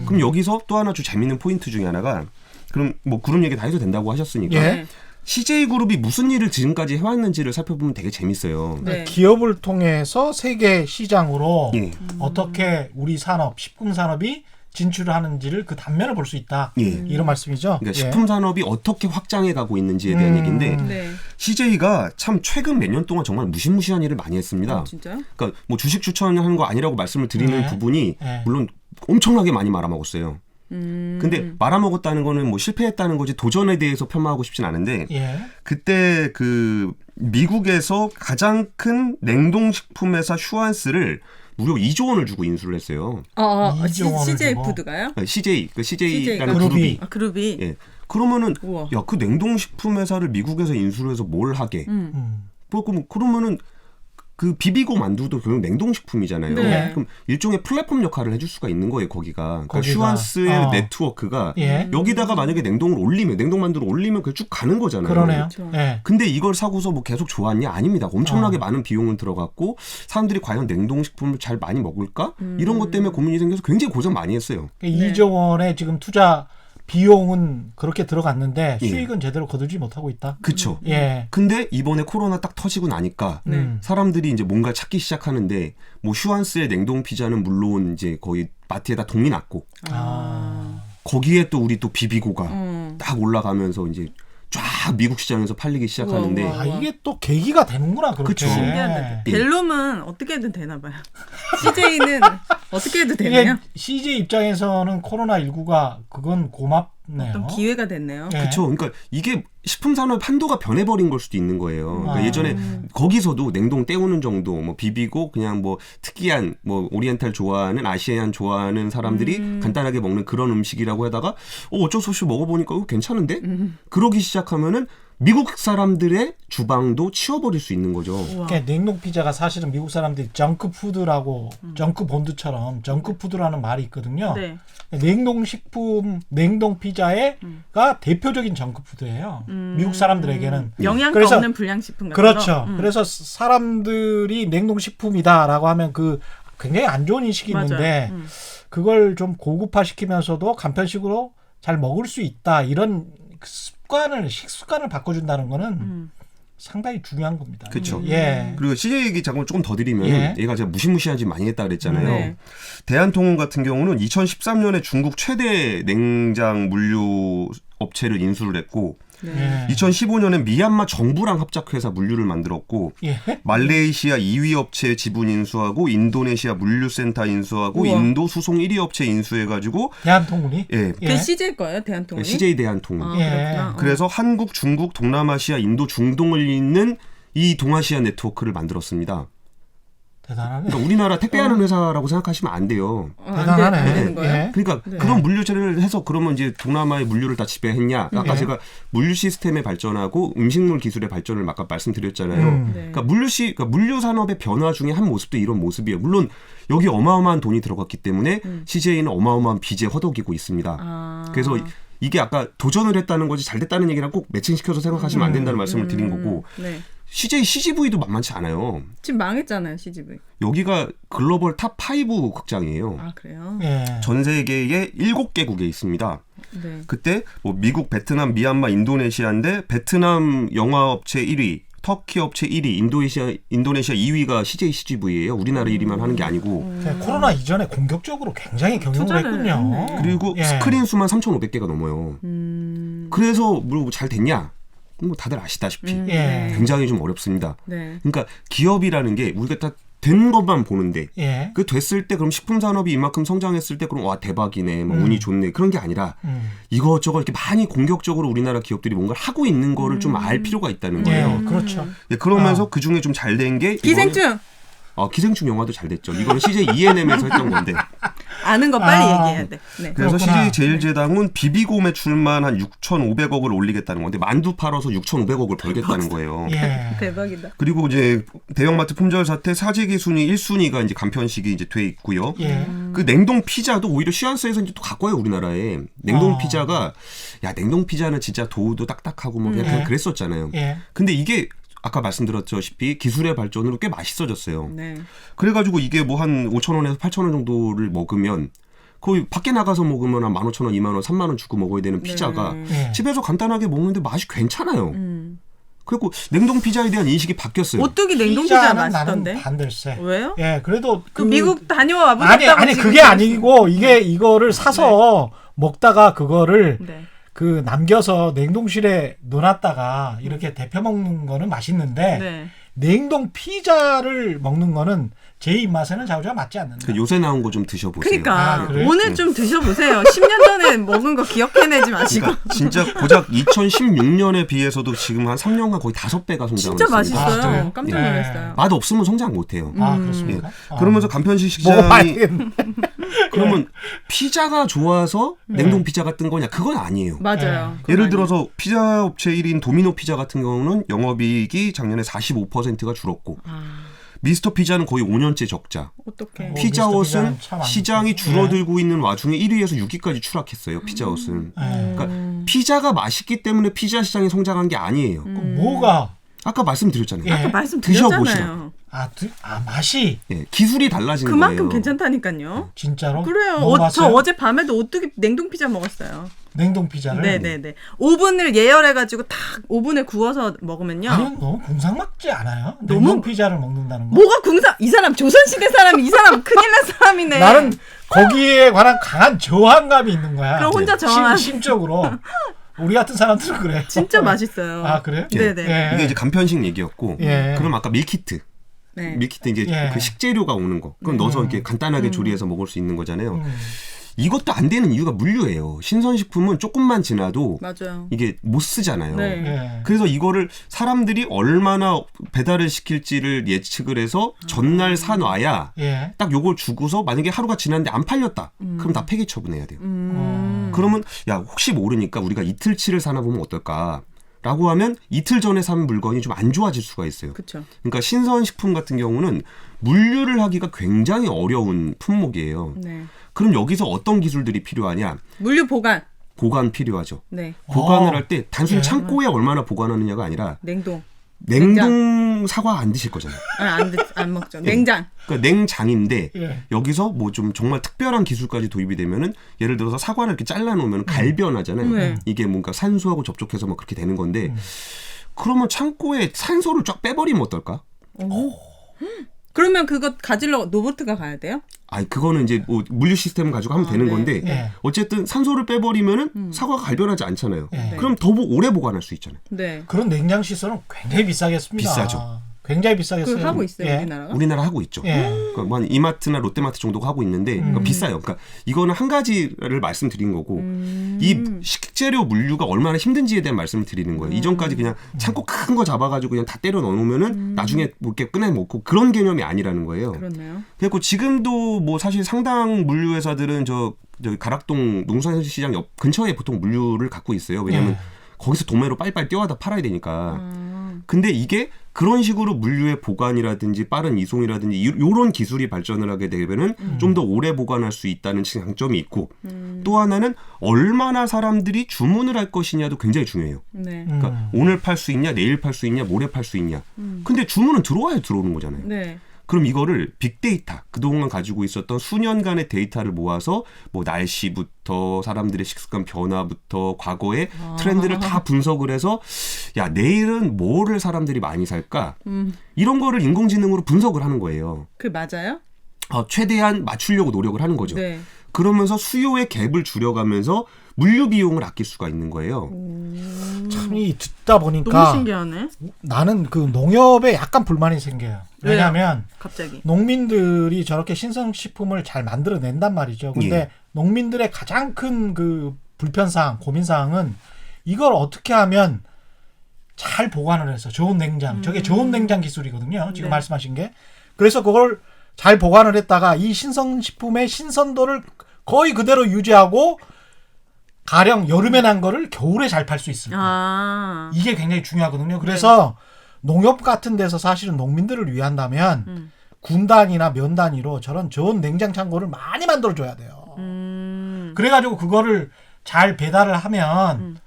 그럼 여기서 또 하나 좀 재밌는 포인트 중에 하나가 그럼 뭐 그룹 얘기 다 해도 된다고 하셨으니까 예. CJ그룹이 무슨 일을 지금까지 해왔는지를 살펴보면 되게 재밌어요. 네. 기업을 통해서 세계 시장으로 예. 어떻게 우리 산업, 식품 산업이 진출을 하는지를 그 단면을 볼 수 있다. 예. 이런 말씀이죠. 그러니까 식품 산업이 어떻게 확장해 가고 있는지에 대한 얘기인데 네. CJ가 참 최근 몇 년 동안 정말 무시무시한 일을 많이 했습니다. 진짜요? 그러니까 뭐 주식 추천하는 거 아니라고 말씀을 드리는 네. 부분이 네. 물론 엄청나게 많이 말아먹었어요. 근데 말아먹었다는 거는 뭐 실패했다는 거지 도전에 대해서 폄하하고 싶진 않은데 예. 그때 그 미국에서 가장 큰 냉동식품 회사 슈완스를 무려 2조 원을 주고 인수를 했어요. 이종원을 CJ 주고. 푸드가요? CJ라는 그룹이. 그룹이. 그룹이. 예. 그러면은 우와. 야, 그 냉동식품 회사를 미국에서 인수를 해서 뭘 하게? 그러면은 그 비비고 만두도 결국 냉동식품이잖아요. 네. 그럼 일종의 플랫폼 역할을 해줄 수가 있는 거예요, 거기가. 그러니까 거기가. 슈완스의 네트워크가 예. 여기다가 만약에 냉동만두를 올리면 그게 쭉 가는 거잖아요. 그러네요. 그렇죠. 예. 근데 이걸 사고서 뭐 계속 좋았냐? 아닙니다. 엄청나게 많은 비용을 들어갔고 사람들이 과연 냉동식품을 잘 많이 먹을까? 이런 것 때문에 고민이 생겨서 굉장히 고생 많이 했어요. 네. 2조 원의 지금 투자 비용은 그렇게 들어갔는데 예. 수익은 제대로 거두지 못하고 있다. 그쵸? 예. 근데 이번에 코로나 딱 터지고 나니까 사람들이 이제 뭔가 찾기 시작하는데 뭐 슈완스의 냉동 피자는 물론 이제 거의 마트에다 동이 났고 거기에 또 우리 또 비비고가 딱 올라가면서 이제 쫙 미국 시장에서 팔리기 시작하는데 우와. 아, 이게 또 계기가 되는구나, 그렇게. 그쵸. 신기하다. 예. 벨롬은 어떻게 해도 되나 봐요. CJ는 어떻게 해도 이게 되네요. CJ 입장에서는 코로나19가 그건 고맙네요. 어떤 기회가 됐네요. 예. 그렇죠. 그러니까 이게 식품 산업 한도가 변해버린 걸 수도 있는 거예요. 그러니까 예전에 거기서도 냉동 때우는 정도, 뭐 비비고 그냥 뭐 특이한 뭐 오리엔탈 좋아하는 아시안 좋아하는 사람들이 간단하게 먹는 그런 음식이라고 하다가 어쩔 수 없이 먹어보니까 괜찮은데? 그러기 시작하면은 미국 사람들의 주방도 치워버릴 수 있는 거죠. 그러니까 냉동 피자가 사실은 미국 사람들이 정크 푸드라고 정크 본드처럼 정크 푸드라는 말이 있거든요. 네. 냉동식품, 냉동 피자가 대표적인 정크 푸드예요. 미국 사람들에게는. 영양가 그래서- 없는 불량식품 같은 그렇죠. 거. 그래서 사람들이 냉동식품이다라고 하면 그 굉장히 안 좋은 인식이 맞아요. 있는데 그걸 좀 고급화시키면서도 간편식으로 잘 먹을 수 있다. 이런 식습관을 바꿔준다는 거는 상당히 중요한 겁니다. 그쵸. 예. 그리고 CJ 얘기 잠깐 조금 더 드리면 예. 얘가 제가 무시무시한 짓 많이 했다 그랬잖아요. 네. 대한통운 같은 경우는 2013년에 중국 최대 냉장 물류 업체를 인수를 했고 예. 2015년에 미얀마 정부랑 합작해서 물류를 만들었고 예. 말레이시아 2위 업체 지분 인수하고 인도네시아 물류센터 인수하고 우와. 인도 수송 1위 업체 인수해가지고 대한통운이. 예, 그 CJ 거예요, 대한통운이? CJ 대한통운. 아, 예. 그렇구나. 그래서 한국, 중국, 동남아시아, 인도, 중동을 잇는 이 동아시아 네트워크를 만들었습니다. 대단하네. 그러니까 우리나라 택배하는 회사라고 생각하시면 안 돼요. 대단하네. 안 되는 거예요? 예. 그러니까 그런 물류체를 해서 그러면 이제 동남아의 물류를 다 지배했냐? 아까 예. 제가 물류 시스템의 발전하고 음식물 기술의 발전을 아까 말씀드렸잖아요. 네. 그러니까 물류 산업의 변화 중에 한 모습도 이런 모습이에요. 물론 여기 어마어마한 돈이 들어갔기 때문에 CJ는 어마어마한 빚에 허덕이고 있습니다. 아. 그래서 이게 아까 도전을 했다는 거지 잘 됐다는 얘기랑 꼭 매칭시켜서 생각하시면 안 된다는 말씀을 드린 거고 네. CJ CGV도 만만치 않아요. 지금 망했잖아요, CGV. 여기가 글로벌 탑 5 극장이에요. 아, 그래요? 예. 전 세계에 7개국에 있습니다. 네. 그때 뭐 미국, 베트남, 미얀마, 인도네시아인데 베트남 영화업체 1위, 터키 업체 1위, 인도네시아 2위가 CJ CGV예요. 우리나라 1위만 하는 게 아니고. 코로나 이전에 공격적으로 굉장히 경영을 했군요. 그리고 스크린 수만 3,500개가 넘어요. 그래서 뭐 잘 됐냐? 뭐 다들 아시다시피 굉장히 좀 어렵습니다. 네. 그러니까 기업이라는 게 우리가 다 된 것만 보는데 예. 그 됐을 때 그럼 식품 산업이 이만큼 성장했을 때 그럼 와 대박이네, 뭐 운이 좋네 그런 게 아니라 이것저것 이렇게 많이 공격적으로 우리나라 기업들이 뭔가를 하고 있는 거를 좀 알 필요가 있다는 거예요. 그렇죠. 예, 그러면서 그 중에 좀 잘 된 게 기생충 기생충 영화도 잘 됐죠. 이거는 CJ ENM에서 했던 건데. 아는 거 빨리 얘기해야 돼. 네. 그래서 그렇구나. CJ 제일제당은 비비고 매출만 한 6,500억을 올리겠다는 건데 만두 팔아서 6,500억을 벌겠다는 거예요. 예. 대박이다. 그리고 이제 대형마트 품절 사태 사재기 순위 1순위가 이제 간편식이 이제 돼 있고요. 예. 그 냉동 피자도 오히려 시안스에서 이제 또 갖고 와요 우리나라에. 냉동 피자가 야 냉동 피자는 진짜 도우도 딱딱하고 뭐 그냥 그랬었잖아요. 예. 근데 이게 아까 말씀드렸다시피 기술의 발전으로 꽤 맛있어졌어요. 네. 그래가지고 이게 뭐 한 5,000원에서 8,000원 정도를 먹으면 거의 밖에 나가서 먹으면 한 15,000원, 2만원, 3만원 주고 먹어야 되는 피자가 예. 집에서 간단하게 먹는데 맛이 괜찮아요. 그리고 냉동 피자에 대한 인식이 바뀌었어요. 오뚜기 냉동 피자 피자는 맛있던데. 나는 반댈세. 왜요? 예, 그래도 그 미국 다녀와 보셨다고 아니 지금 그게 아니고 이거를 사서 먹다가 그거를 네. 그 남겨서 냉동실에 넣어놨다가 이렇게 데펴 먹는 거는 맛있는데 네. 냉동 피자를 먹는 거는 제 입맛에는 자우지가 맞지 않는다. 그 요새 나온 거 좀 드셔보세요. 그러니까 아, 그래요? 오늘 좀 드셔보세요. 10년 전에 먹은 거 기억해내지 마시고. 그러니까 진짜 고작 2016년에 비해서도 지금 한 3년간 거의 5배가 성장을 진짜 했습니다. 맛있어요. 아, 그래요? 깜짝 예. 놀랐어요. 맛 없으면 성장 못해요. 아 그렇습니까? 그러면서 간편식 먹어봐야 시장이 되겠네. 그러면 피자가 좋아서 냉동 피자가 뜬 거냐? 그건 아니에요. 맞아요. 그건 예를 아니에요. 들어서 피자 업체 1인 도미노 피자 같은 경우는 영업이익이 작년에 45%가 줄었고 미스터 피자는 거의 5년째 적자. 어떡해. 피자헛은 피자는 참안 시장이 좋죠. 줄어들고 있는 와중에 1위에서 6위까지 추락했어요. 피자헛은. 그러니까 피자가 맛있기 때문에 피자 시장이 성장한 게 아니에요. 뭐가 아까 말씀드렸잖아요. 예. 아까 말씀드렸잖아요. 드셔보시라. 맛이 예, 기술이 달라진 그만큼 거예요. 괜찮다니까요. 진짜로? 그래요. 저 먹어봤어요? 어제 밤에도 오뚜기 냉동 피자 먹었어요. 냉동 피자를 네네네. 오븐을 예열해가지고 딱 오븐에 구워서 먹으면요. 아니 너무 궁상맞지 않아요? 너무- 냉동 피자를 먹는다는 거. 뭐가 궁상? 이 사람 조선시대 사람이 이 사람 큰일 난 사람이네. 나는 거기에 관한 강한 저항감이 있는 거야. 그럼 혼자 저항. 심적으로 우리 같은 사람들은 그래. 진짜 맛있어요. 아 그래요? 네네. 예. 이게 이제 간편식 얘기였고 예. 그럼 아까 밀키트. 네. 밀키트 이제 예. 그 식재료가 오는 거. 그럼 넣어서 이렇게 간단하게 조리해서 먹을 수 있는 거잖아요. 이것도 안 되는 이유가 물류예요. 신선식품은 조금만 지나도 맞아요. 이게 못 쓰잖아요. 네. 예. 그래서 이거를 사람들이 얼마나 배달을 시킬지를 예측을 해서 전날 사놔야 예. 딱 요걸 주고서 만약에 하루가 지났는데 안 팔렸다. 그럼 다 폐기 처분해야 돼요. 그러면 야 혹시 모르니까 우리가 이틀치를 사나 보면 어떨까? 라고 하면 이틀 전에 산 물건이 좀 안 좋아질 수가 있어요. 그렇죠. 그러니까 신선식품 같은 경우는 물류를 하기가 굉장히 어려운 품목이에요. 네. 그럼 여기서 어떤 기술들이 필요하냐? 물류 보관. 보관 필요하죠. 네. 보관을 할 때 단순히 예. 창고에 얼마나 보관하느냐가 아니라 냉동. 냉동 사과 안 드실 거잖아요. 안 먹죠. 냉장. 그러니까 냉장인데 예. 여기서 뭐 좀 정말 특별한 기술까지 도입이 되면은 예를 들어서 사과를 이렇게 잘라 놓으면 갈변하잖아요. 네. 이게 뭔가 산소하고 접촉해서 뭐 그렇게 되는 건데 그러면 창고에 산소를 쫙 빼버리면 어떨까? 그러면 그거 가지러 로봇가 가야 돼요? 아니 그거는 이제 뭐 물류 시스템을 가지고 하면 되는 네. 건데 예. 어쨌든 산소를 빼버리면은 사과가 갈변하지 않잖아요. 예. 그럼 더 오래 보관할 수 있잖아요. 네. 그런 냉장 시설은 굉장히 비싸겠습니다. 비싸죠. 굉장히 비싸겠어요. 그걸 하고 있어요, 예. 우리나라가? 우리나라 하고 있죠. 예. 그러니까 한 이마트나 롯데마트 정도가 하고 있는데 그러니까 비싸요. 그러니까 이거는 한 가지를 말씀드린 거고 이 식재료 물류가 얼마나 힘든지에 대한 말씀을 드리는 거예요. 이전까지 그냥 창고 큰 거 잡아가지고 그냥 다 때려 넣으면은 나중에 뭐 이렇게 꺼내 먹고 그런 개념이 아니라는 거예요. 그렇네요. 그래서 지금도 뭐 사실 상당 물류 회사들은 저 가락동 농산시장 옆 근처에 보통 물류를 갖고 있어요. 왜냐하면 거기서 도매로 빨리빨리 뛰어와다 팔아야 되니까. 근데 이게 그런 식으로 물류의 보관이라든지 빠른 이송이라든지 이런 기술이 발전을 하게 되면은 좀 더 오래 보관할 수 있다는 장점이 있고 또 하나는 얼마나 사람들이 주문을 할 것이냐도 굉장히 중요해요. 네. 그러니까 오늘 팔 수 있냐, 내일 팔 수 있냐, 모레 팔 수 있냐. 근데 주문은 들어와야 들어오는 거잖아요. 네. 그럼 이거를 빅데이터, 그동안 가지고 있었던 수년간의 데이터를 모아서 뭐 날씨부터 사람들의 식습관 변화부터 과거의 트렌드를 다 분석을 해서 야, 내일은 뭐를 사람들이 많이 살까? 이런 거를 인공지능으로 분석을 하는 거예요. 그 맞아요? 최대한 맞추려고 노력을 하는 거죠. 네. 그러면서 수요의 갭을 줄여가면서 물류 비용을 아낄 수가 있는 거예요. 참 이 듣다 보니까 너무 신기하네. 나는 그 농협에 약간 불만이 생겨요. 왜냐하면 갑자기 농민들이 저렇게 신선식품을 잘 만들어낸단 말이죠. 근데 예. 농민들의 가장 큰 그 불편사항, 고민사항은 이걸 어떻게 하면 잘 보관을 해서 좋은 냉장, 저게 좋은 냉장 기술이거든요. 지금 네. 말씀하신 게. 그래서 그걸 잘 보관을 했다가 이 신선식품의 신선도를 거의 그대로 유지하고 가령 여름에 난 거를 겨울에 잘 팔 수 있을까. 이게 굉장히 중요하거든요. 그래서 농협 같은 데서 사실은 농민들을 위한다면 군단위나 면 단위로 저런 좋은 냉장 창고를 많이 만들어줘야 돼요. 그래가지고 그거를 잘 배달을 하면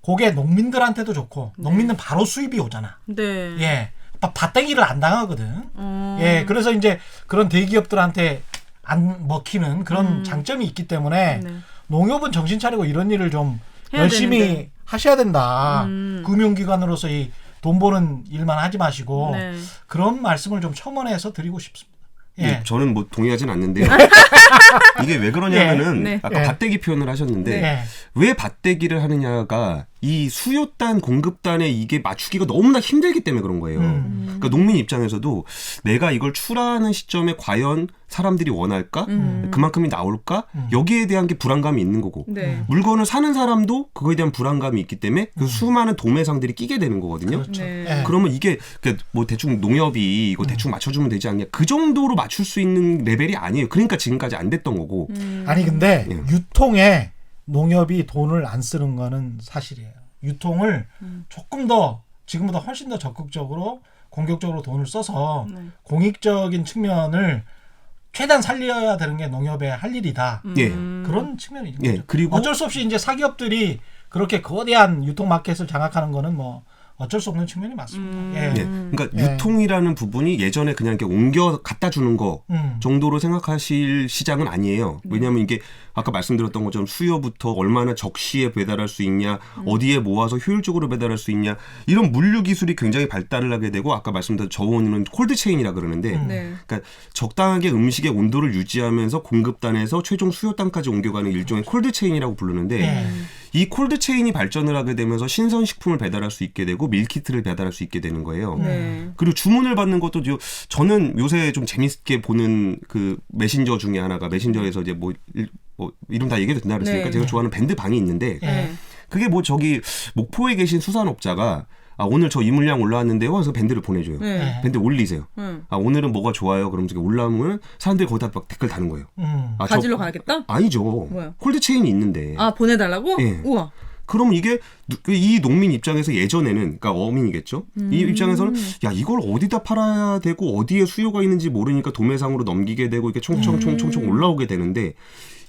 그게 농민들한테도 좋고 농민은 바로 수입이 오잖아. 네. 예, 밭대기를 안 당하거든. 예, 그래서 이제 그런 대기업들한테 안 먹히는 그런 장점이 있기 때문에 네. 농협은 정신 차리고 이런 일을 좀 해야 열심히 되는데. 하셔야 된다. 금융기관으로서 이 돈 버는 일만 하지 마시고 네. 그런 말씀을 좀 첨언해서 드리고 싶습니다. 예. 예, 저는 뭐 동의하진 않는데요. 이게 왜 그러냐면은 네. 아까 예. 밭대기 표현을 하셨는데 예. 왜 밭대기를 하느냐가 이 수요단 공급단에 이게 맞추기가 너무나 힘들기 때문에 그런 거예요. 그러니까 농민 입장에서도 내가 이걸 출하하는 시점에 과연 사람들이 원할까? 그만큼이 나올까? 여기에 대한 게 불안감이 있는 거고 네. 물건을 사는 사람도 그거에 대한 불안감이 있기 때문에 그 수많은 도매상들이 끼게 되는 거거든요. 그렇죠. 네. 예. 그러면 이게 뭐 대충 농협이 이거 대충 맞춰주면 되지 않냐? 그 정도로 맞출 수 있는 레벨이 아니에요. 그러니까 지금까지 안 됐던 거고. 아니 근데 예. 유통에 농협이 돈을 안 쓰는 거는 사실이에요. 유통을 조금 더 지금보다 훨씬 더 적극적으로 공격적으로 돈을 써서 공익적인 측면을 최대한 살려야 되는 게 농협의 할 일이다. 예. 그런 측면이 있는 예. 거죠. 그리고 어쩔 수 없이 이제 사기업들이 그렇게 거대한 유통 마켓을 장악하는 거는 뭐 어쩔 수 없는 측면이 맞습니다. 예. 예. 그러니까 예. 유통이라는 부분이 예전에 그냥 이렇게 옮겨 갖다 주는 거 정도로 생각하실 시장은 아니에요. 왜냐하면 이게 아까 말씀드렸던 것처럼 수요부터 얼마나 적시에 배달할 수 있냐, 어디에 모아서 효율적으로 배달할 수 있냐, 이런 물류 기술이 굉장히 발달을 하게 되고 아까 말씀드린 저온은 콜드체인이라 그러는데 네. 그러니까 적당하게 음식의 온도를 유지하면서 공급단에서 최종 수요단까지 옮겨가는 일종의 콜드체인이라고 부르는데 예. 이 콜드체인이 발전을 하게 되면서 신선식품을 배달할 수 있게 되고 밀키트를 배달할 수 있게 되는 거예요. 네. 그리고 주문을 받는 것도 저는 요새 좀 재밌게 보는 그 메신저 중에 하나가 메신저에서 이제 뭐 이름 다 얘기해도 된다 그랬으니까 네. 제가 좋아하는 밴드 방이 있는데 예. 그게 뭐 저기 목포에 계신 수산업자가 오늘 저 이 물량 올라왔는데요. 그래서 밴드를 보내줘요. 네. 밴드 올리세요. 응. 오늘은 뭐가 좋아요. 그러면서 올라오면 사람들이 거기다 막 댓글 다는 거예요. 가지러 가야겠다? 아니죠. 뭐야? 콜드체인이 있는데. 아, 보내달라고? 예. 우와. 그러면 이게 이 농민 입장에서 예전에는 그러니까 어민이겠죠. 이 입장에서는 야 이걸 어디다 팔아야 되고 어디에 수요가 있는지 모르니까 도매상으로 넘기게 되고 이게 총총 올라오게 되는데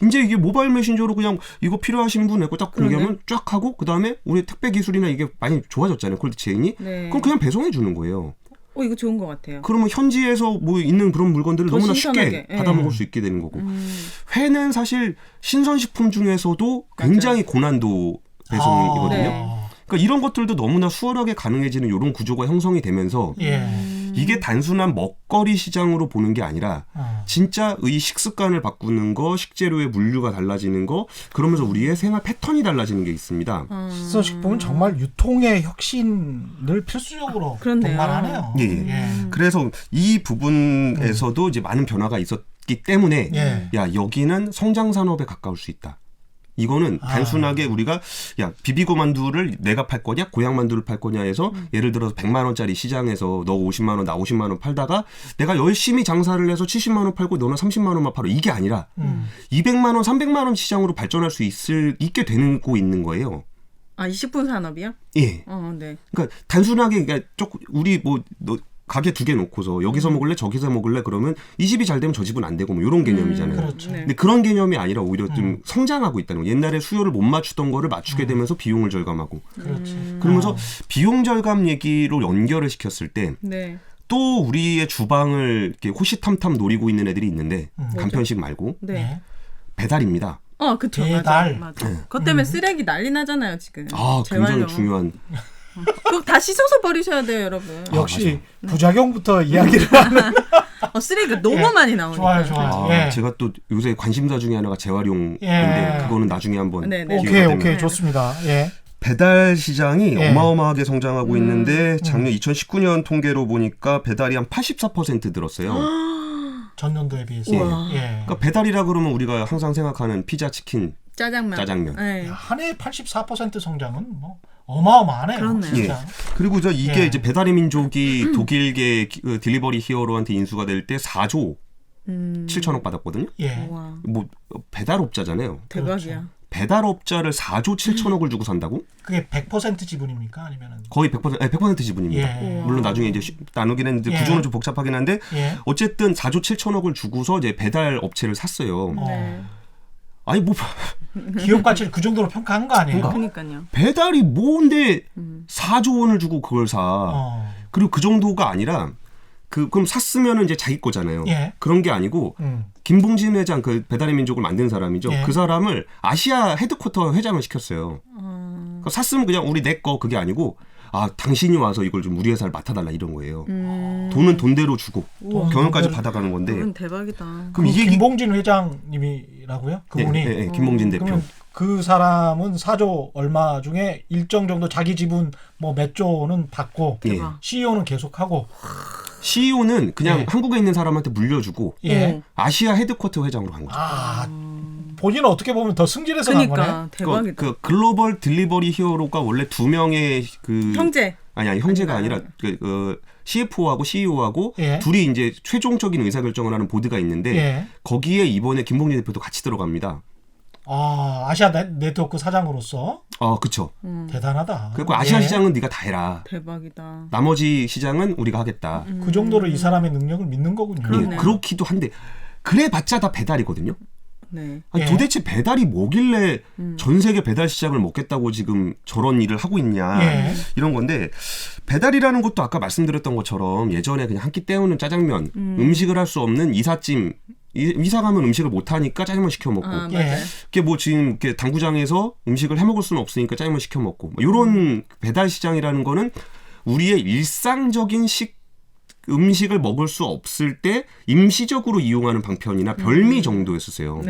이제 이게 모바일 메신저로 그냥 이거 필요하신 분 내고 딱 공개하면 쫙 하고 그다음에 우리 택배 기술이나 이게 많이 좋아졌잖아요. 콜드체인이. 네. 그럼 그냥 배송해 주는 거예요. 이거 좋은 것 같아요. 그러면 현지에서 뭐 있는 그런 물건들을 더 너무나 신선하게. 쉽게 예. 받아 먹을 수 있게 되는 거고 회는 사실 신선식품 중에서도 굉장히 고난도 배송이거든요. 네. 그러니까 이런 것들도 너무나 수월하게 가능해지는 이런 구조가 형성이 되면서 예. 이게 단순한 먹거리 시장으로 보는 게 아니라 진짜 의 식습관을 바꾸는 거, 식재료의 물류가 달라지는 거, 그러면서 우리의 생활 패턴이 달라지는 게 있습니다. 신선식품은 정말 유통의 혁신을 필수적으로 그렇네요. 동반하네요. 예, 예. 그래서 이 부분에서도 이제 많은 변화가 있었기 때문에 예. 야 여기는 성장 산업에 가까울 수 있다. 이거는 단순하게 우리가 야 비비고 만두를 내가 팔 거냐 고향 만두를 팔 거냐 해서 예를 들어서 100만 원짜리 시장에서 너 50만 원 나 50만 원 팔다가 내가 열심히 장사를 해서 70만 원 팔고 너는 30만 원만 팔아 이게 아니라 200만 원 300만 원 시장으로 발전할 수 있게 되고 있는 거예요. 이 식품 산업이요? 예. 네. 그러니까 단순하게 그러니까 조금 우리 너 가게 2개 놓고서 여기서 먹을래 저기서 먹을래 그러면 이 집이 잘 되면 저 집은 안 되고 뭐 이런 개념이잖아요. 그렇죠. 네. 근데 그런 개념이 아니라 오히려 좀 성장하고 있다는 거예요. 옛날에 수요를 못 맞추던 거를 맞추게 되면서 비용을 절감하고 그렇지. 그러면서 비용 절감 얘기로 연결을 시켰을 때 네. 또 우리의 주방을 이렇게 호시탐탐 노리고 있는 애들이 있는데 간편식 말고 네. 배달입니다. 그쵸. 배달. 맞아. 그것 때문에 쓰레기 난리 나잖아요, 지금. 굉장히 재활용. 중요한. 그거 다 씻어서 버리셔야 돼요, 여러분. 역시 부작용부터 이야기를 하는. 쓰레기가 너무 많이 나오니까. 좋아요. 제가 또 요새 관심사 중에 하나가 재활용인데 그거는 나중에 한번 네네. 오케이 좋습니다. 예. 배달 시장이 어마어마하게 성장하고 있는데 작년 2019년 통계로 보니까 배달이 한 84% 늘었어요. 전년도에 비해서. 그러니까 배달이라 그러면 우리가 항상 생각하는 피자, 치킨, 짜장면. 네. 한 해 84% 성장은 뭐 어마어마하네요. 그렇네요. 진짜. 그리고 이게 이제 배달의 민족이 독일계 그 딜리버리 히어로한테 인수가 될 때 4조 7천억 받았거든요. 우와. 뭐 배달업자잖아요. 대박이야. 그렇죠. 배달업자를 4조 7천억을 주고 산다고? 그게 100% 지분입니까? 아니면은 거의 100% 지분입니다. 물론 나중에 이제 나누긴 했는데 구조는 좀 복잡하긴 한데 어쨌든 4조 7천억을 주고서 이제 배달 업체를 샀어요. 네. 아니 뭐 기업 가치를 그 정도로 평가한 거 아니에요? 그러니까요. 배달이 뭔데 4조 원을 주고 그걸 사. 그리고 그 정도가 아니라 그럼 샀으면은 이제 자기 거잖아요. 그런 게 아니고 김봉진 회장 그 배달의 민족을 만든 사람이죠. 그 사람을 아시아 헤드쿼터 회장을 시켰어요. 그러니까 샀으면 그냥 우리 내 거 그게 아니고 당신이 와서 이걸 좀 우리 회사를 맡아달라 이런 거예요. 돈은 돈대로 주고 경영까지 받아가는 건데. 그건 대박이다. 그럼 이게 김봉진 회장님이라고요? 그분이? 네, 김봉진 대표. 그 사람은 4조 얼마 중에 일정 정도 자기 지분 뭐 몇 조는 받고 CEO는 계속하고 CEO는 그냥 한국에 있는 사람한테 물려주고 아시아 헤드쿼터 회장으로 간 거죠. 본인은 어떻게 보면 더 승진해서 간 거네. 대박이다. 그 글로벌 딜리버리 히어로가 원래 2명의 그 형제. 아니 형제가 아니라 그 CFO하고 CEO하고 둘이 이제 최종적인 의사결정을 하는 보드가 있는데 거기에 이번에 김봉진 대표도 같이 들어갑니다. 아시아 네트워크 사장으로서. 그쵸. 대단하다. 그리고 아시아 시장은 네가 다 해라. 대박이다. 나머지 시장은 우리가 하겠다. 그 정도로 이 사람의 능력을 믿는 거군요. 그렇기도 한데 그래봤자 다 배달이거든요. 네. 아니, 도대체 배달이 뭐길래 전 세계 배달 시장을 먹겠다고 지금 저런 일을 하고 있냐 이런 건데 배달이라는 것도 아까 말씀드렸던 것처럼 예전에 그냥 한 끼 때우는 짜장면 음식을 할 수 없는 이삿짐 이사 가면 음식을 못 하니까 짜장면 시켜 먹고 그게 뭐 지금 이렇게 당구장에서 음식을 해 먹을 수는 없으니까 짜장면 시켜 먹고 이런 배달 시장이라는 거는 우리의 일상적인 음식을 먹을 수 없을 때 임시적으로 이용하는 방편이나 별미 정도였었어요.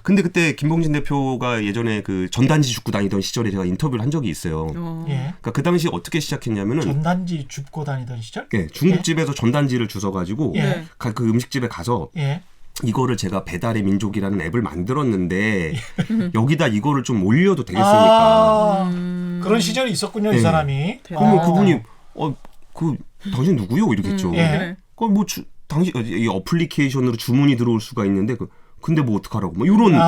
근데 그때 김봉진 대표가 예전에 그 전단지 줍고 다니던 시절에 제가 인터뷰를 한 적이 있어요. 그러니까 그 당시 어떻게 시작했냐면은 전단지 줍고 다니던 시절? 중국집에서 전단지를 주워가지고 그 음식집에 가서 이거를 제가 배달의 민족이라는 앱을 만들었는데 여기다 이거를 좀 올려도 되겠습니까? 그런 시절이 있었군요, 이 사람이. 그러면 그분이 당신 누구요? 이러겠죠. 뭐 당신 이 어플리케이션으로 주문이 들어올 수가 있는데 근데 뭐 어떡하라고 뭐 이런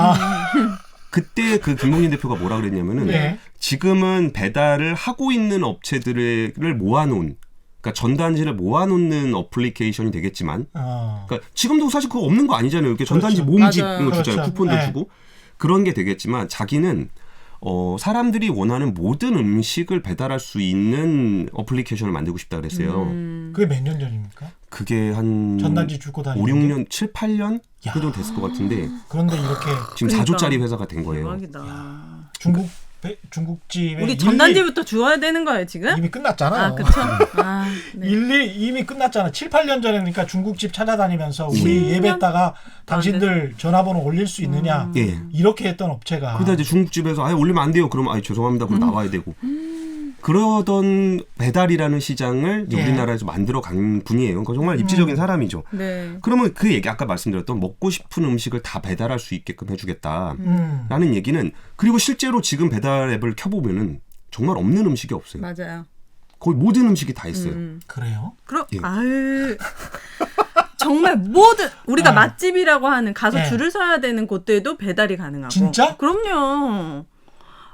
그때 그 김봉진 대표가 뭐라 그랬냐면은 지금은 배달을 하고 있는 업체들을 모아놓은 그러니까 전단지를 모아놓는 어플리케이션이 되겠지만 그러니까 지금도 사실 그거 없는 거 아니잖아요. 이렇게 전단지 몸집 이런 거 주잖아요. 쿠폰도 주고 그런 게 되겠지만 자기는 사람들이 원하는 모든 음식을 배달할 수 있는 어플리케이션을 만들고 싶다 그랬어요. 그게 몇 년 전입니까? 그게 한 전단지 줍고 다니는 5, 6년, 7, 8년 그 정도 됐을 것 같은데 그런데 이렇게 지금 4조짜리 회사가 된 거예요. 대박이다. 중국집에 우리 전단지부터 주어야 되는 거예요 지금? 이미 끝났잖아요. 그렇죠. 이미 끝났잖아. 7, 8년 전에 그러니까 중국집 찾아다니면서 우리 예배했다가 당신들 전화번호 올릴 수 있느냐 이렇게 했던 업체가. 그러다 이제 중국집에서 올리면 안 돼요. 그러면 죄송합니다. 그럼 나와야 되고. 그러던 배달이라는 시장을 이제 우리나라에서 만들어 간 분이에요. 그러니까 정말 입지적인 사람이죠. 그러면 그 얘기 아까 말씀드렸던 먹고 싶은 음식을 다 배달할 수 있게끔 해주겠다라는 얘기는 그리고 실제로 지금 배달 앱을 켜보면은 정말 없는 음식이 없어요. 맞아요. 거의 모든 음식이 다 있어요. 그래요? 정말 모든 우리가 맛집이라고 하는 가서 줄을 서야 되는 곳들도 배달이 가능하고. 진짜? 그럼요.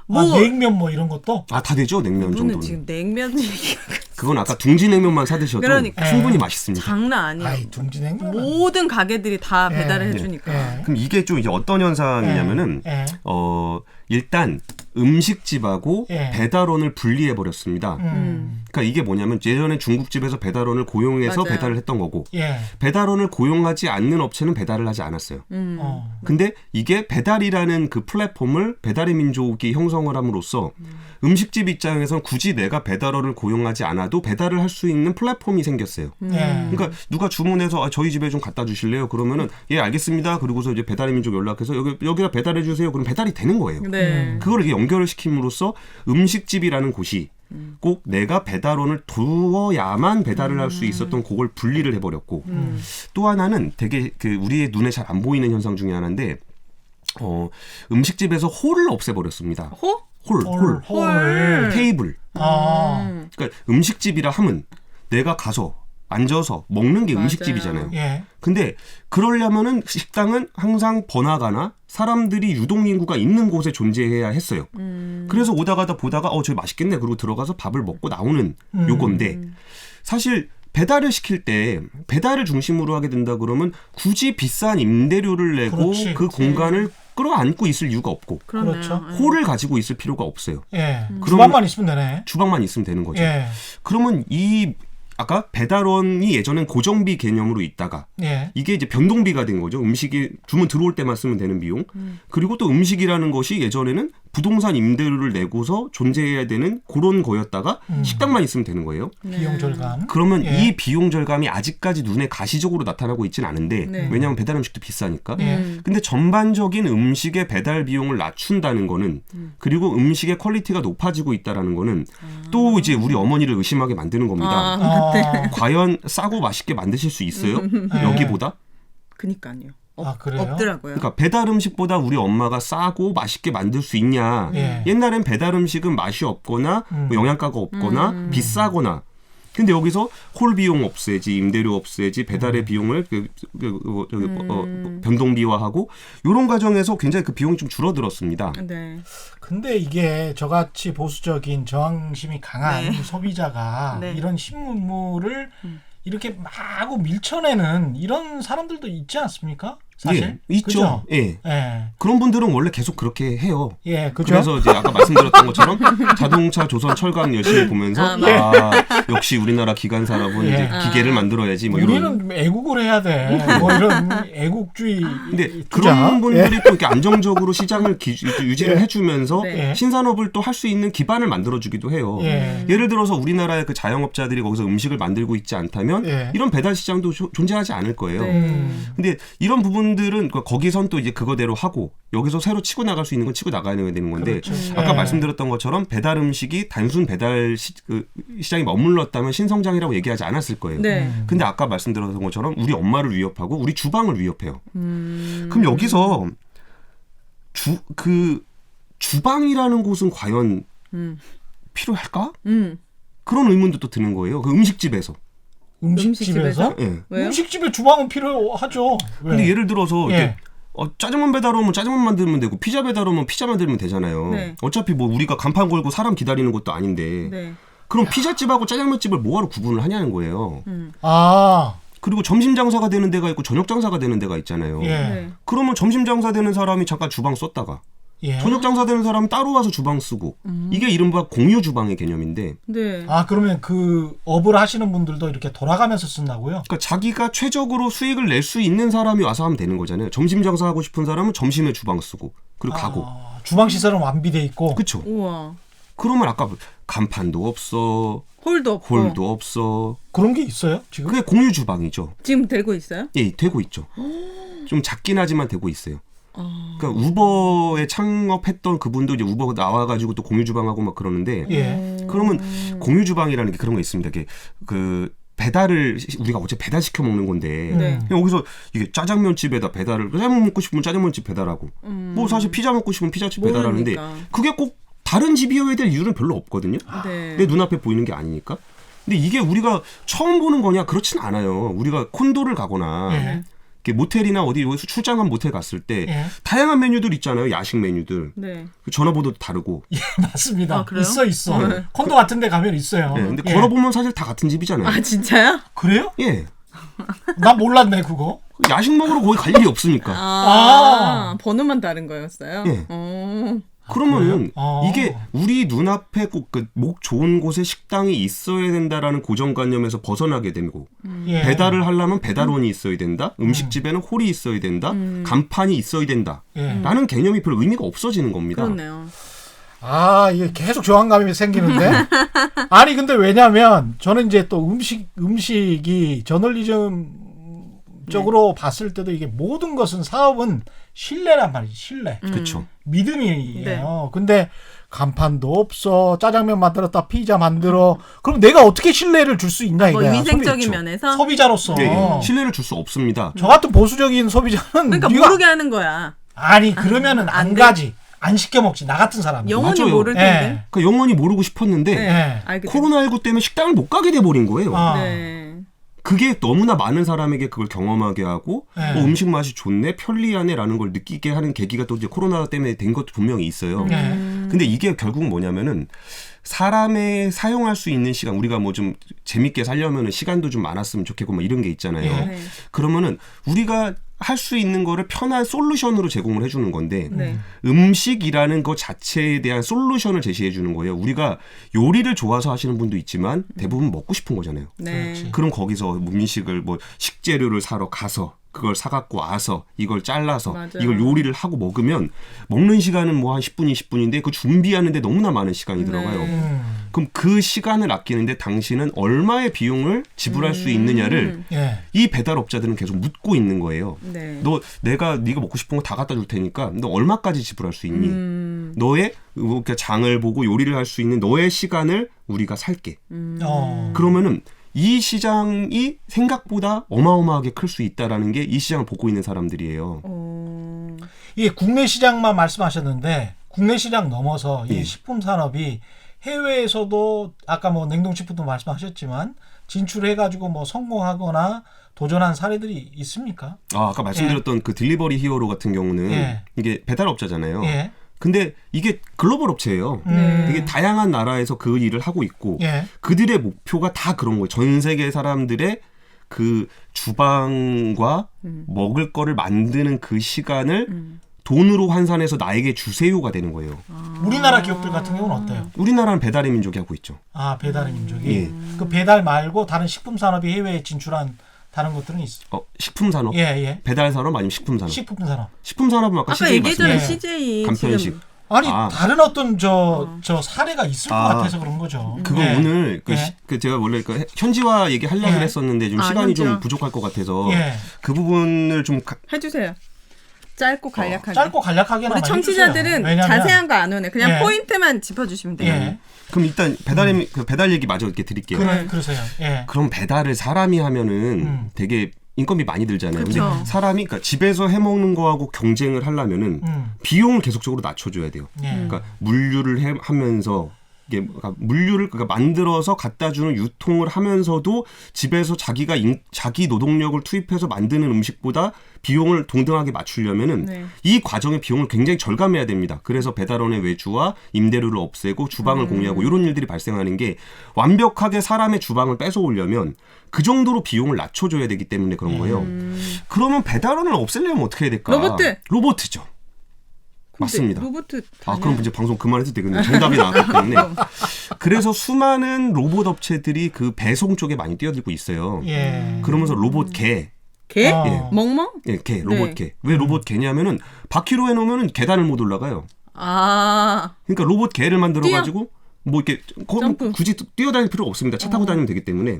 냉면 뭐 이런 것도? 다 되죠. 냉면 정도는. 지금 냉면 얘기가 그건 아까 둥지냉면만 사드셔도 그러니까. 충분히 맛있습니다. 장난 아니에요. 아이 둥지냉면. 모든 가게들이 다 예. 배달을 예. 해주니까. 예. 그럼 이게 좀 이제 어떤 현상이냐면은 예. 일단 음식집하고 예. 배달원을 분리해 버렸습니다. 그러니까 이게 뭐냐면 예전에 중국집에서 배달원을 고용해서 맞아요. 배달을 했던 거고 예. 배달원을 고용하지 않는 업체는 배달을 하지 않았어요. 근데 이게 배달이라는 그 플랫폼을 배달의 민족이 형성을 함으로써 음식집 입장에서는 굳이 내가 배달원을 고용하지 않아도 배달을 할 수 있는 플랫폼이 생겼어요. 예. 그러니까 누가 주문해서 저희 집에 좀 갖다 주실래요? 그러면은 예 알겠습니다. 그러고서 이제 배달의 민족 연락해서 여기다 배달해 주세요. 그럼 배달이 되는 거예요. 네. 그걸 이렇게 연결을 시킴으로써 음식집이라는 곳이 꼭 내가 배달원을 두어야만 배달을 할 수 있었던 그걸 분리를 해버렸고 또 하나는 되게 그 우리의 눈에 잘 안 보이는 현상 중에 하나인데 음식집에서 홀을 없애버렸습니다. 호? 홀. 테이블. 아. 그러니까 음식집이라 하면 내가 가서 앉아서 먹는 게 맞아요. 음식집이잖아요. 예. 근데 그러려면은 식당은 항상 번화가나 사람들이 유동인구가 있는 곳에 존재해야 했어요. 그래서 오다 가다 보다가 저기 맛있겠네. 그러고 들어가서 밥을 먹고 나오는 요건데 사실 배달을 시킬 때 배달을 중심으로 하게 된다 그러면 굳이 비싼 임대료를 내고 그렇지. 그 공간을 끌어안고 있을 이유가 없고 그렇네요. 그렇죠. 홀을 가지고 있을 필요가 없어요. 예. 그러면- 주방만 있으면 되네. 주방만 있으면 되는 거죠. 예. 그러면 아까 배달원이 예전엔 고정비 개념으로 있다가 예. 이게 이제 변동비가 된 거죠. 음식이 주문 들어올 때만 쓰면 되는 비용. 그리고 또 음식이라는 것이 예전에는 부동산 임대료를 내고서 존재해야 되는 그런 거였다가 식당만 있으면 되는 거예요. 비용 절감. 그러면 예. 이 비용 절감이 아직까지 눈에 가시적으로 나타나고 있지는 않은데 네. 왜냐하면 배달 음식도 비싸니까. 예. 근데 전반적인 음식의 배달 비용을 낮춘다는 거는 그리고 음식의 퀄리티가 높아지고 있다라는 거는 또 이제 우리 어머니를 의심하게 만드는 겁니다. 아. 과연 싸고 맛있게 만드실 수 있어요? 여기보다? 그니까요. 아, 그래요? 없더라고요. 그러니까 배달 음식보다 우리 엄마가 싸고 맛있게 만들 수 있냐? 예. 옛날엔 배달 음식은 맛이 없거나 뭐 영양가가 없거나 비싸거나. 근데 여기서 홀 비용 없애지, 임대료 없애지, 배달의 비용을 변동비화하고 이런 과정에서 굉장히 그 비용이 좀 줄어들었습니다. 네. 근데 이게 저같이 보수적인 저항심이 강한 네. 소비자가 네. 이런 신문물을 이렇게 마구 밀쳐내는 이런 사람들도 있지 않습니까? 사실 예, 있죠. 그죠? 예. 예, 그런 분들은 원래 계속 그렇게 해요. 예, 그죠? 그래서 이제 아까 말씀드렸던 것처럼 자동차, 조선, 철강 열심히 보면서 역시 우리나라 기관사라고 예. 이제 기계를 만들어야지 뭐 이런. 우리는 애국을 해야 돼. 뭐 이런 애국주의. 근데 투자. 그런 분들이 또 이렇게 안정적으로 시장을 유지를 예. 해주면서 네. 신산업을 또 할 수 있는 기반을 만들어주기도 해요. 예. 예를 들어서 우리나라의 그 자영업자들이 거기서 음식을 만들고 있지 않다면 예. 이런 배달 시장도 존재하지 않을 거예요. 네. 근데 이런 부분들은 거기선 또 이제 그거대로 하고 여기서 새로 치고 나갈 수 있는 건 치고 나가야 되는 건데 그렇죠. 아까 예. 말씀드렸던 것처럼 배달 음식이 단순 배달 시장이 머물렀다면 신성장이라고 얘기하지 않았을 거예요. 네. 근데 아까 말씀드렸던 것처럼 우리 엄마를 위협하고 우리 주방을 위협해요. 그럼 여기서 주방이라는 곳은 과연 필요할까? 그런 의문도 또 드는 거예요. 그 음식집에서. 음식집에서? 예. 왜요? 음식집에 주방은 필요하죠. 왜? 근데 예를 들어서 예. 이렇게 짜장면 배달 오면 짜장면 만들면 되고 피자 배달 오면 피자 만들면 되잖아요. 네. 어차피 뭐 우리가 간판 걸고 사람 기다리는 것도 아닌데 네. 그럼 피자집하고 짜장면집을 뭐하러 구분을 하냐는 거예요. 아, 그리고 점심 장사가 되는 데가 있고 저녁 장사가 되는 데가 있잖아요. 예. 네. 그러면 점심 장사 되는 사람이 잠깐 주방 썼다가 예. 저녁 장사 되는 사람은 따로 와서 주방 쓰고 이게 이른바 공유 주방의 개념인데 네. 아, 그러면 그 업을 하시는 분들도 이렇게 돌아가면서 쓴다고요? 그러니까 자기가 최적으로 수익을 낼 수 있는 사람이 와서 하면 되는 거잖아요. 점심 장사하고 싶은 사람은 점심에 주방 쓰고 그리고 가고. 아, 주방 시설은 완비돼 있고. 그렇죠. 우와. 그러면 아까 간판도 없어. 홀도 없고. 홀도 없어. 그런 게 있어요, 지금? 그게 공유 주방이죠. 지금 되고 있어요? 예, 되고 있죠. 좀 작긴 하지만 되고 있어요. 그러니까 우버에 창업했던 그분도 이제 우버 나와가지고 또 공유 주방하고 막 그러는데 예. 그러면 공유 주방이라는 게 그런 거 있습니다. 이게 그 배달을 우리가 어째 배달 시켜 먹는 건데 네. 그냥 여기서 이게 짜장면집에다 배달을 짜장면 먹고 싶으면 짜장면집 배달하고 뭐 사실 피자 먹고 싶으면 피자집 배달하는데 모르니까. 그게 꼭 다른 집이어야 될 이유는 별로 없거든요. 네. 내 눈앞에 보이는 게 아니니까. 근데 이게 우리가 처음 보는 거냐? 그렇진 않아요. 우리가 콘도를 가거나 예. 이렇게 모텔이나 어디 여기서 출장한 모텔 갔을 때 예. 다양한 메뉴들 있잖아요. 야식 메뉴들. 네. 전화번호도 다르고. 예, 맞습니다. 아, 그래요? 있어. 네. 콘도 같은 데 가면 있어요. 예, 근데 예. 걸어보면 사실 다 같은 집이잖아요. 아 진짜요? 그래요? 예. 나 몰랐네 그거. 야식 먹으러 거기 갈 일이 없으니까. 아, 번호만 다른 거였어요? 예. 어. 그러면은 아. 이게 우리 눈앞에 꼭 그 목 좋은 곳에 식당이 있어야 된다라는 고정관념에서 벗어나게 되고 예. 배달을 하려면 배달원이 있어야 된다. 음식집에는 홀이 있어야 된다. 간판이 있어야 된다. 예. 라는 개념이 별 의미가 없어지는 겁니다. 그렇네요. 아, 이게 계속 저항감이 생기는데. 아니, 근데 왜냐면 저는 이제 또 음식이 저널리즘 쪽으로 봤을 때도 이게 모든 것은 사업은 신뢰란 말이지, 신뢰. 그렇죠. 믿음이에요. 네. 근데 간판도 없어. 짜장면 만들었다, 피자 만들어. 그럼 내가 어떻게 신뢰를 줄 수 있냐 뭐 이거야. 위생적인 면에서 소비자로서. 예, 예. 신뢰를 줄 수 없습니다. 저 같은 보수적인 소비자는 그러니까 네가 모르게 하는 거야. 아니 그러면은 안 돼. 가지. 안 시켜 먹지. 나 같은 사람. 영원히 맞아요. 모를 텐데. 그러니까 영원히 모르고 싶었는데 예. 알게 코로나19 때문에 식당을 못 가게 돼버린 거예요. 아. 네. 그게 너무나 많은 사람에게 그걸 경험하게 하고 네. 음식 맛이 좋네, 편리하네라는 걸 느끼게 하는 계기가 또 이제 코로나 때문에 된 것도 분명히 있어요. 네. 근데 이게 결국 뭐냐면은 사람의 사용할 수 있는 시간, 우리가 뭐 좀 재밌게 살려면은 시간도 좀 많았으면 좋겠고 뭐 이런 게 있잖아요. 네. 그러면은 우리가 할 수 있는 거를 편한 솔루션으로 제공을 해주는 건데 네. 음식이라는 것 자체에 대한 솔루션을 제시해 주는 거예요. 우리가 요리를 좋아서 하시는 분도 있지만 대부분 먹고 싶은 거잖아요. 네. 그렇지. 그럼 거기서 음식을 뭐 식재료를 사러 가서 그걸 사갖고 와서 이걸 잘라서 맞아요. 이걸 요리를 하고 먹으면 먹는 시간은 뭐 한 10분, 20분인데 그 준비하는데 너무나 많은 시간이 네. 들어가요. 그럼 그 시간을 아끼는데 당신은 얼마의 비용을 지불할 수 있느냐를 예. 이 배달업자들은 계속 묻고 있는 거예요. 네. 네가 먹고 싶은 거 다 갖다 줄 테니까 너 얼마까지 지불할 수 있니? 너의 이렇게 장을 보고 요리를 할 수 있는 너의 시간을 우리가 살게. 그러면은 이 시장이 생각보다 어마어마하게 클 수 있다라는 게 이 시장을 보고 있는 사람들이에요. 이게 국내 시장만 말씀하셨는데 국내 시장 넘어서 이 예. 식품 산업이 해외에서도 아까 뭐 냉동식품도 말씀하셨지만 진출해가지고 뭐 성공하거나 도전한 사례들이 있습니까? 아까 말씀드렸던 그 딜리버리 히어로 같은 경우는 예. 이게 배달업자잖아요. 예. 근데 이게 글로벌 업체예요. 되게 다양한 나라에서 그 일을 하고 있고 예. 그들의 목표가 다 그런 거예요. 전 세계 사람들의 그 주방과 먹을 거를 만드는 그 시간을 돈으로 환산해서 나에게 주세요가 되는 거예요. 우리나라 기업들 같은 경우는 어때요? 우리나라는 배달의 민족이 하고 있죠. 아, 배달의 민족이. 예. 그 배달 말고 다른 식품 산업이 해외에 진출한 다른 것들은 있어요. 식품 산업, 예, 예. 배달 산업 아니면 식품 산업. 식품 산업. 식품 산업은 아까 CJ 얘기했잖아요. 말씀드렸죠. CJ 간편식. 지금 아니 아. 다른 어떤 저 사례가 있을 것 같아서 그런 거죠. 그거 예. 오늘 예. 제가 원래 그 현지화 얘기 하려고 예. 했었는데 좀 아, 시간이 좀 현지화. 부족할 것 같아서 예. 그 부분을 좀 해주세요. 짧고 간략하게. 짧고 간략하게나 우리 청취자들은 자세한 거 안 오네. 그냥 예. 포인트만 짚어주시면 돼요. 예. 그럼 일단 그 배달 얘기 마저 이렇게 드릴게요. 그러세요. 예. 그럼 배달을 사람이 하면은 되게 인건비 많이 들잖아요. 그쵸. 근데 사람이 그러니까 집에서 해 먹는 거하고 경쟁을 하려면은 비용을 계속적으로 낮춰줘야 돼요. 예. 그러니까 물류를 하면서 이게 물류를 만들어서 갖다 주는 유통을 하면서도 집에서 자기 노동력을 투입해서 만드는 음식보다 비용을 동등하게 맞추려면은 네. 이 과정의 비용을 굉장히 절감해야 됩니다. 그래서 배달원의 외주와 임대료를 없애고 주방을 공유하고 이런 일들이 발생하는 게 완벽하게 사람의 주방을 뺏어오려면 그 정도로 비용을 낮춰줘야 되기 때문에 그런 거예요. 그러면 배달원을 없애려면 어떻게 해야 될까? 로봇이죠. 맞습니다. 로봇 그럼 이제 방송 그만해도 되겠네요. 정답이 나왔기 때문에. 그래서 수많은 로봇 업체들이 그 배송 쪽에 많이 뛰어들고 있어요. 예. 그러면서 로봇 개. 개? 어. 멍멍? 예, 개, 로봇 개. 왜 로봇 개냐면은 바퀴로 해놓으면은 계단을 못 올라가요. 아. 그러니까 로봇 개를 만들어가지고 뭐 이렇게 점프. 굳이 뛰어다닐 필요가 없습니다. 차 타고 다니면 되기 때문에.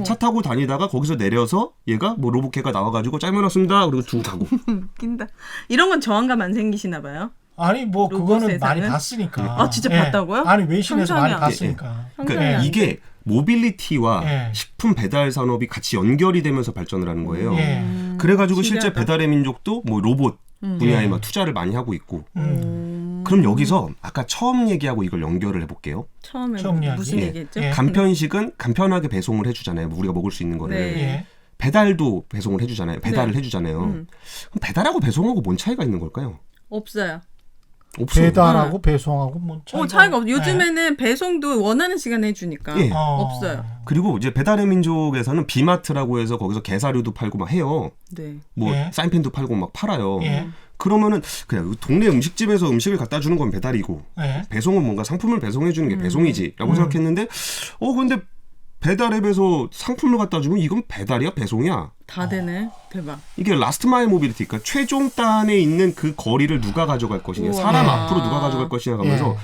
차 타고 다니다가 거기서 내려서 얘가 뭐 로봇 개가 나와가지고 짤면 왔습니다. 그리고 두고 가고. 웃긴다. 이런 건 저항감 안 생기시나 봐요? 아니 뭐 로봇 그거는 세상은? 많이 봤으니까. 아, 진짜 봤다고요? 아니 외신에서 많이 상상이 안 봤으니까. 그러니까 예. 이게 모빌리티와 예. 식품 배달 산업이 같이 연결이 되면서 발전을 하는 거예요. 예. 그래가지고 실제 신기하다. 배달의 민족도 뭐 로봇 분야에 예. 막 투자를 많이 하고 있고. 그럼 여기서 아까 처음 얘기하고 이걸 연결을 해볼게요. 처음에 처음 이야기. 무슨 예. 얘기했죠? 예. 간편식은 간편하게 배송을 해주잖아요. 우리가 먹을 수 있는 거를. 네. 예. 배달도 배송을 해주잖아요. 배달을 네. 해주잖아요. 그럼 배달하고 배송하고 뭔 차이가 있는 걸까요? 없어요. 없어요. 배달하고 배송하고 뭐 차이가 없. 요즘에는 배송도 원하는 시간에 해주니까 예. 없어요. 그리고 이제 배달의 민족에서는 비마트라고 해서 거기서 게사류도 팔고 막 해요. 네. 뭐 예. 사인펜도 팔고 막 팔아요. 예. 그러면은 그냥 동네 음식집에서 음식을 갖다 주는 건 배달이고 예. 배송은 뭔가 상품을 배송해 주는 게 배송이지라고 생각했는데 근데 배달 앱에서 상품을 갖다 주면 이건 배달이야 배송이야? 다 되네. 대박. 이게 라스트 마일 모빌리티, 그러니까 최종단에 있는 그 거리를 누가 가져갈 것이냐, 우와. 사람 앞으로 누가 가져갈 것이냐 하면서 예.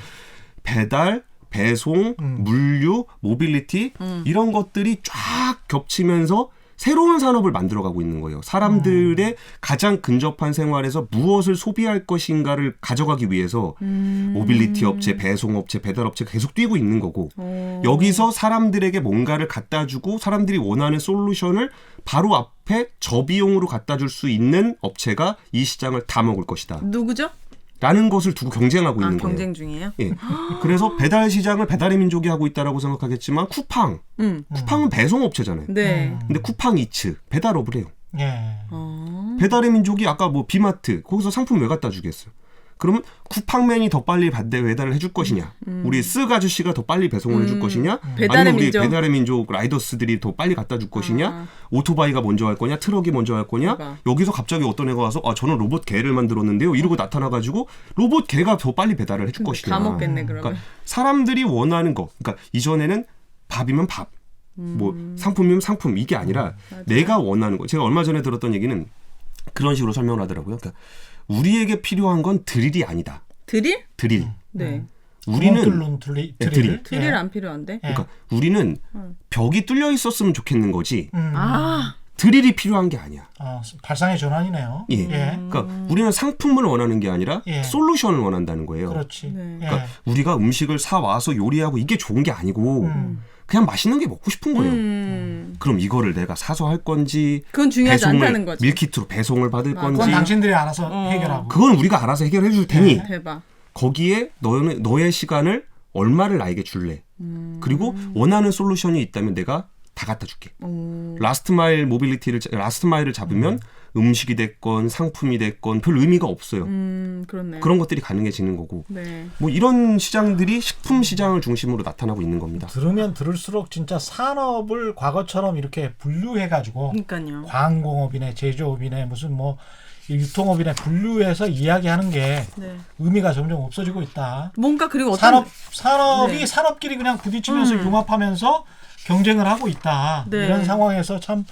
배달, 배송, 물류, 모빌리티 이런 것들이 쫙 겹치면서 새로운 산업을 만들어가고 있는 거예요. 사람들의 가장 근접한 생활에서 무엇을 소비할 것인가를 가져가기 위해서 모빌리티 업체, 배송 업체, 배달 업체가 계속 뛰고 있는 거고 여기서 사람들에게 뭔가를 갖다 주고 사람들이 원하는 솔루션을 바로 앞에 저비용으로 갖다 줄 수 있는 업체가 이 시장을 다 먹을 것이다. 누구죠? 라는 것을 두고 경쟁하고 있는 거예요. 경쟁 중이에요? 예. 그래서 배달 시장을 배달의 민족이 하고 있다라고 생각하겠지만 쿠팡. 쿠팡은 배송 업체잖아요. 네. 근데 쿠팡 이츠 배달업을 해요. 예. 배달의 민족이 아까 뭐 비마트 거기서 상품 왜 갖다 주겠어요? 그러면 쿠팡맨이 더 빨리 배달을 해줄 것이냐? 우리 쓱 아저씨가 더 빨리 배송을 해줄 것이냐? 배달의 아니면 우리 민족. 배달의 민족 라이더스들이 더 빨리 갖다 줄 것이냐? 오토바이가 먼저 할 거냐? 트럭이 먼저 할 거냐? 대박. 여기서 갑자기 어떤 애가 와서 저는 로봇 개를 만들었는데요. 이러고 나타나가지고 로봇 개가 더 빨리 배달을 해줄 것이냐? 다 먹겠네 그러면. 그러니까 사람들이 원하는 거. 그러니까 이전에는 밥이면 밥, 뭐 상품이면 상품 이게 아니라 내가 원하는 거. 제가 얼마 전에 들었던 얘기는 그런 식으로 설명을 하더라고요. 그러니까 우리에게 필요한 건 드릴이 아니다. 드릴? 드릴. 네. 우리는 뚫는 드릴. 드릴. 드릴 안 필요한데? 그러니까 우리는 벽이 뚫려 있었으면 좋겠는 거지. 아. 드릴이 필요한 게 아니야. 발상의 전환이네요. 예. 그러니까 우리는 상품을 원하는 게 아니라 예. 솔루션을 원한다는 거예요. 그렇지. 네. 예. 그러니까 우리가 음식을 사 와서 요리하고 이게 좋은 게 아니고 그냥 맛있는 게 먹고 싶은 거예요. 그럼 이거를 내가 사서 할 건지 그건 중요하지 않다는 거지. 밀키트로 배송을 받을 맞아. 건지 그건 당신들이 알아서 해결하고. 그건 우리가 알아서 해결해 줄 테니 대박. 거기에 너의 시간을 얼마를 나에게 줄래? 그리고 원하는 솔루션이 있다면 내가 다 갖다 줄게. 라스트 마일을 잡으면 음식이 됐건 상품이 됐건 별 의미가 없어요. 그렇네. 그런 것들이 가능해지는 거고. 네. 뭐 이런 시장들이 식품 시장을 중심으로 나타나고 있는 겁니다. 들으면 들을수록 진짜 산업을 과거처럼 이렇게 분류해가지고 그러니까요. 광공업이네, 제조업이네, 무슨 뭐 유통업이네 분류해서 이야기하는 게 네. 의미가 점점 없어지고 있다. 뭔가 그리고 어떤 산업이 네. 산업끼리 그냥 부딪히면서 융합하면서 경쟁을 하고 있다. 네. 이런 상황에서 참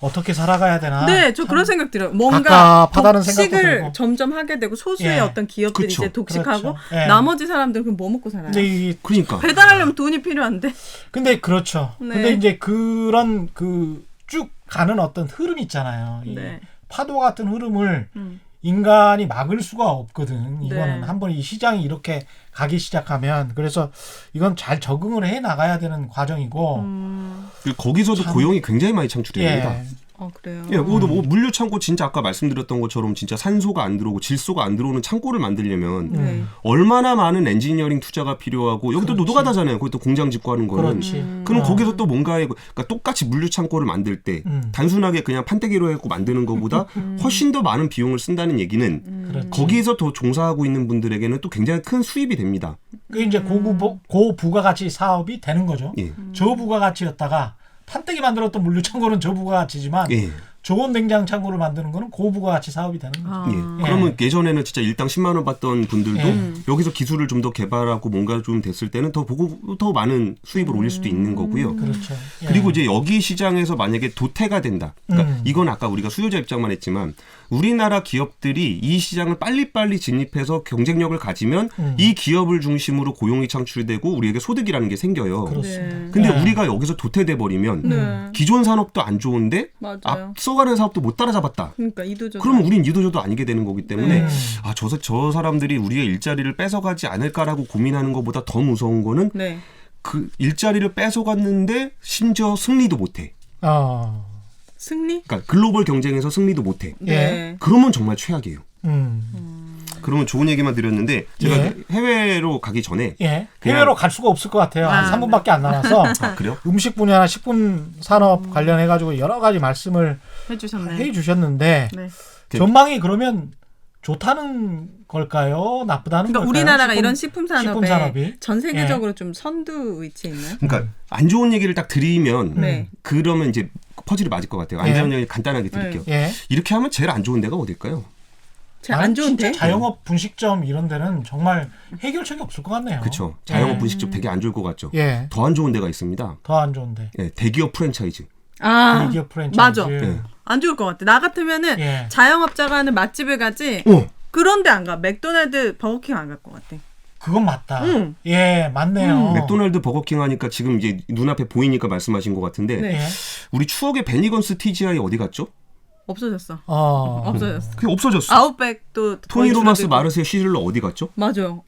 어떻게 살아가야 되나. 네, 저 참 그런 생각 들어요. 뭔가 갑갑하다는 생각도 독식을 들고. 점점 하게 되고 소수의 예. 어떤 기업들이 그쵸. 이제 독식하고 그렇죠. 예. 나머지 사람들은 그럼 뭐 먹고 살아요? 근데 이 그러니까 배달하려면 돈이 필요한데. 근데 그렇죠. 네. 근데 이제 그런 그 쭉 가는 어떤 흐름 있잖아요. 이 네. 파도 같은 흐름을 음. 인간이 막을 수가 없거든. 이거는 네. 한번 이 시장이 이렇게 가기 시작하면 그래서 이건 잘 적응을 해 나가야 되는 과정이고. 그리고 거기서도 고용이 굉장히 많이 창출이 됩니다. 그래요. 예, 뭐 물류 창고 진짜 아까 말씀드렸던 것처럼 진짜 산소가 안 들어오고 질소가 안 들어오는 창고를 만들려면 네. 얼마나 많은 엔지니어링 투자가 필요하고 여기도 그렇지. 노동하다잖아요. 거기 또 공장 짓고 하는 거는. 그렇지. 그럼 거기서 또 뭔가에 그러니까 똑같이 물류 창고를 만들 때 단순하게 그냥 판때기로 해갖고 만드는 것보다 훨씬 더 많은 비용을 쓴다는 얘기는 그렇지. 거기에서 더 종사하고 있는 분들에게는 또 굉장히 큰 수입이 됩니다. 그게 이제 고부가가치 사업이 되는 거죠. 예. 저부가가치였다가 판때기 만들었던 물류 창고는 저부가가치지만 예. 저온 냉장 창고를 만드는 거는 고부가가치 사업이 되는 거죠. 예. 그러면 예전에는 진짜 일당 10만 원 받던 분들도 예. 여기서 기술을 좀 더 개발하고 뭔가 좀 됐을 때는 더 많은 수입을 올릴 수도 있는 거고요. 그렇죠. 예. 그리고 이제 여기 시장에서 만약에 도태가 된다. 그러니까 이건 아까 우리가 수요자 입장만 했지만 우리나라 기업들이 이 시장을 빨리빨리 진입해서 경쟁력을 가지면 이 기업을 중심으로 고용이 창출되고 우리에게 소득이라는 게 생겨요. 그렇습니다. 네. 근데 예. 우리가 여기서 도태돼 버리면 네. 기존 산업도 안 좋은데 맞아요. 앞서가는 사업도 못 따라잡았다. 그러니까 이도저. 그러면 우린 이도저도 아니게 되는 거기 때문에 네. 저 사람들이 우리의 일자리를 뺏어가지 않을까라고 고민하는 것보다 더 무서운 거는 네. 그 일자리를 뺏어갔는데 심지어 승리도 못해. 승리? 그러니까 글로벌 경쟁에서 승리도 못해. 네. 그러면 정말 최악이에요. 그러면 좋은 얘기만 드렸는데 제가 예. 해외로 가기 전에 예. 그냥- 해외로 갈 수가 없을 것 같아요. 한 3분밖에 안 남아서 아, 그래요? 음식 분야나 식품 산업 관련해 가지고 여러 가지 말씀을 해주셨네. 해 주셨는데 네. 전망이 그러면 좋다는 걸까요? 나쁘다는 그러니까 걸까요? 우리나라가 식품- 이런 식품 산업에 식품 산업이? 전 세계적으로 좀 선두 위치에 있나요? 그러니까 안 좋은 얘기를 딱 드리면 네. 그러면 이제 퍼즐이 맞을 것 같아요. 안 예. 좋은 얘기 간단하게 드릴게요. 예. 이렇게 하면 제일 안 좋은 데가 어딜까요? 제일 안 좋은데? 진짜 자영업 분식점 이런 데는 정말 해결책이 없을 것 같네요. 그렇죠. 자영업 예. 분식집 되게 안 좋을 것 같죠. 예. 더 안 좋은 데가 있습니다. 더 안 좋은데. 예, 대기업 프랜차이즈. 아, 대기업 프랜차이즈. 맞아. 예. 안 좋을 것 같아. 나 같으면은 예. 자영업자가 하는 맛집을 가지 어, 그런데 안 가. 맥도날드, 버거킹 안 갈 것 같아. 그건 맞다. 응. 예, 맞네요. 맥도날드 버거킹 하니까 지금 이제 눈앞에 보이니까 말씀하신 것 같은데 네. 예. 우리 추억의 베니건스 TGI 어디 갔죠? 없어졌어. 없어졌어. 그게 없어졌어. 아웃백도 토니 거의 로마스 줄어들고. 마르세 시즐러 어디 갔죠? 맞아요.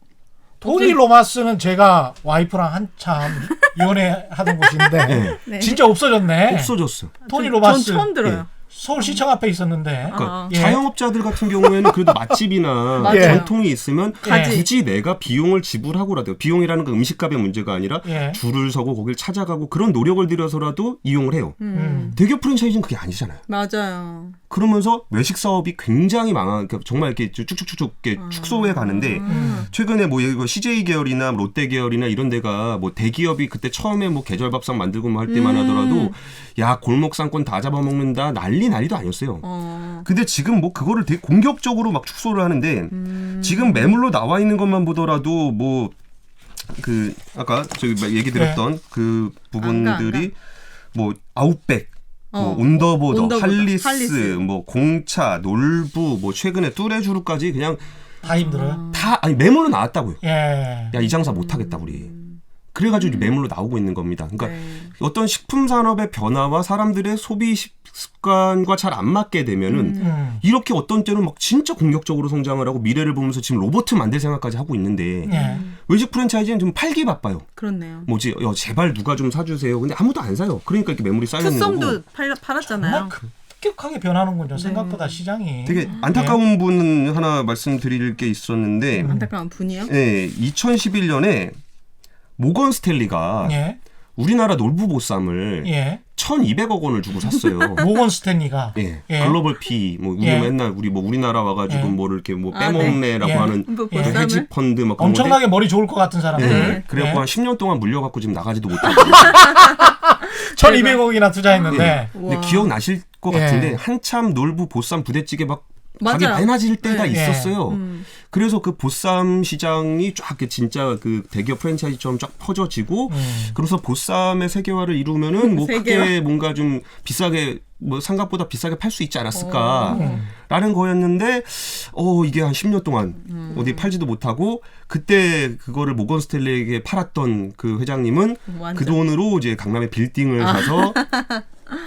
토니 로마스는 제가 와이프랑 한참 연애하던 곳인데 네. 네. 진짜 없어졌네. 없어졌어. 토니 전 로마스 처음 들어요. 서울시청 앞에 있었는데. 그러니까 아. 예. 자영업자들 같은 경우에는 그래도 맛집이나 맞아요. 전통이 있으면 가지. 굳이 내가 비용을 지불하고라도 비용이라는 건 음식값의 문제가 아니라 예. 줄을 서고 거길 찾아가고 그런 노력을 들여서라도 이용을 해요. 대기업 프랜차이즈는 그게 아니잖아요. 맞아요. 그러면서 외식 사업이 굉장히 그러니까 정말 이렇게 쭉쭉쭉쭉 이렇게 축소해 가는데 최근에 뭐 이거 CJ 계열이나 롯데 계열이나 이런 데가 뭐 대기업이 그때 처음에 뭐 계절밥상 만들고 뭐 할 때만 하더라도 야 골목 상권 다 잡아먹는다 난리도 아니었어요. 근데 지금 뭐 그거를 되게 공격적으로 막 축소를 하는데 지금 매물로 나와 있는 것만 보더라도 뭐 그 아까 저기 얘기 드렸던 그 부분들이 뭐 아웃백 뭐 온더보더, 할리스, 뭐 공차, 놀부, 뭐 최근에 뚜레쥬르까지 그냥 다 힘들어요. 다 아니 매물로 나왔다고요. 예. 야 이 장사 못하겠다 우리. 그래가지고 이제 매물로 나오고 있는 겁니다. 그러니까 네. 어떤 식품 산업의 변화와 사람들의 소비 습관과 잘 안 맞게 되면은 이렇게 어떤 때는 막 진짜 공격적으로 성장을 하고 미래를 보면서 지금 로봇 만들 생각까지 하고 있는데 예. 외식 프랜차이즈는 좀 팔기 바빠요. 그렇네요. 뭐지? 제발 누가 좀 사주세요. 근데 아무도 안 사요. 그러니까 이렇게 매물이 쌓여 있는 거고. 투썸도 팔았잖아요. 정말 급격하게 변하는군요. 생각보다 시장이. 되게 안타까운 분 하나 말씀드릴 게 있었는데 안타까운 분이요? 예, 2011년에 모건 스탠리가 예. 우리나라 놀부보쌈을 예. 1,200억 원을 주고 샀어요. 모건 스탠리가. 예, 예. 글로벌 피, 뭐 우리 예. 맨날 우리 뭐 우리나라 와가지고 예. 뭐를 이렇게 뭐 아, 빼먹네라고 네. 예. 하는 뭐 그 보쌈을? 헤지 펀드 막 그런 엄청나게 머리 좋을 것 같은 건데, 사람들. 예, 그래갖고 한 10년 동안 물려갖고 지금 나가지도 못하고. 1200억이나 투자했는데. 예. 근데 와. 기억나실 것 예. 같은데 한참 놀부 보쌈 부대찌개 막 가게 맞아요. 많아질 때가 네. 있었어요. 음. 그래서 그 보쌈 시장이 쫙 진짜 그 대기업 프랜차이즈처럼 쫙 퍼져지고 그래서 보쌈의 세계화를 이루면은 뭐 세계화? 크게 뭔가 좀 비싸게 뭐 상각보다 비싸게 팔 수 있지 않았을까라는 거였는데 이게 한 10년 동안 어디 팔지도 못하고 그때 그거를 모건 스탠리에게 팔았던 그 회장님은 완전. 그 돈으로 이제 강남에 빌딩을 사서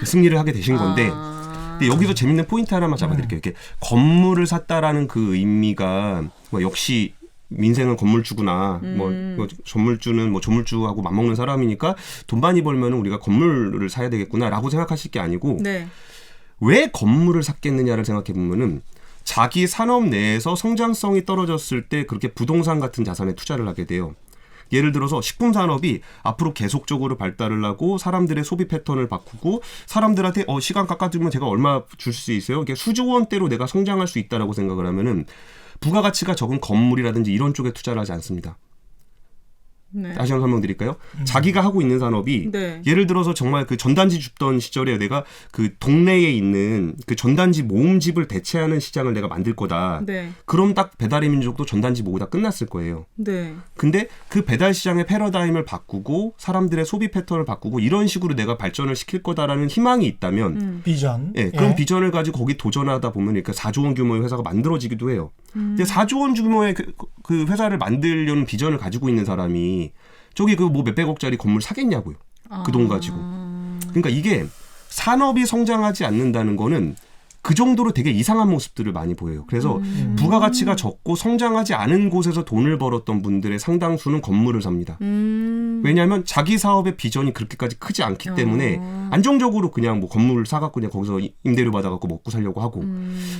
승리를 하게 되신 건데 근데 여기서 재밌는 포인트 하나만 잡아드릴게요. 이렇게 건물을 샀다라는 그 의미가 뭐 역시 민생은 건물주구나. 뭐 건물주는 뭐 조물주하고 맞먹는 사람이니까 돈 많이 벌면 우리가 건물을 사야 되겠구나라고 생각하실 게 아니고 네. 왜 건물을 샀겠느냐를 생각해 보면은 자기 산업 내에서 성장성이 떨어졌을 때 그렇게 부동산 같은 자산에 투자를 하게 돼요. 예를 들어서 식품 산업이 앞으로 계속적으로 발달을 하고 사람들의 소비 패턴을 바꾸고 사람들한테 시간 깎아주면 제가 얼마 줄 수 있어요? 이게 수조 원대로 내가 성장할 수 있다라고 생각을 하면은 부가가치가 적은 건물이라든지 이런 쪽에 투자를 하지 않습니다. 네. 다시 한번 설명드릴까요? 자기가 하고 있는 산업이 네. 예를 들어서 정말 그 전단지 줍던 시절에 내가 그 동네에 있는 그 전단지 모음집을 대체하는 시장을 내가 만들 거다. 네. 그럼 딱 배달의 민족도 전단지 모으다 끝났을 거예요. 네. 근데 그 배달 시장의 패러다임을 바꾸고 사람들의 소비 패턴을 바꾸고 이런 식으로 내가 발전을 시킬 거다라는 희망이 있다면 비전. 예, 그런 비전을 가지고 거기 도전하다 보면 그러니까 4조 원 규모의 회사가 만들어지기도 해요. 근데 4조 원 규모의 그 회사를 만들려는 비전을 가지고 있는 사람이 저기 그 뭐 몇백억짜리 건물 사겠냐고요. 그 돈 가지고. 그러니까 이게 산업이 성장하지 않는다는 거는 그 정도로 되게 이상한 모습들을 많이 보여요. 그래서 부가가치가 적고 성장하지 않은 곳에서 돈을 벌었던 분들의 상당수는 건물을 삽니다. 왜냐하면 자기 사업의 비전이 그렇게까지 크지 않기 때문에 안정적으로 그냥 뭐 건물 사갖고 그냥 거기서 임대료 받아갖고 먹고 살려고 하고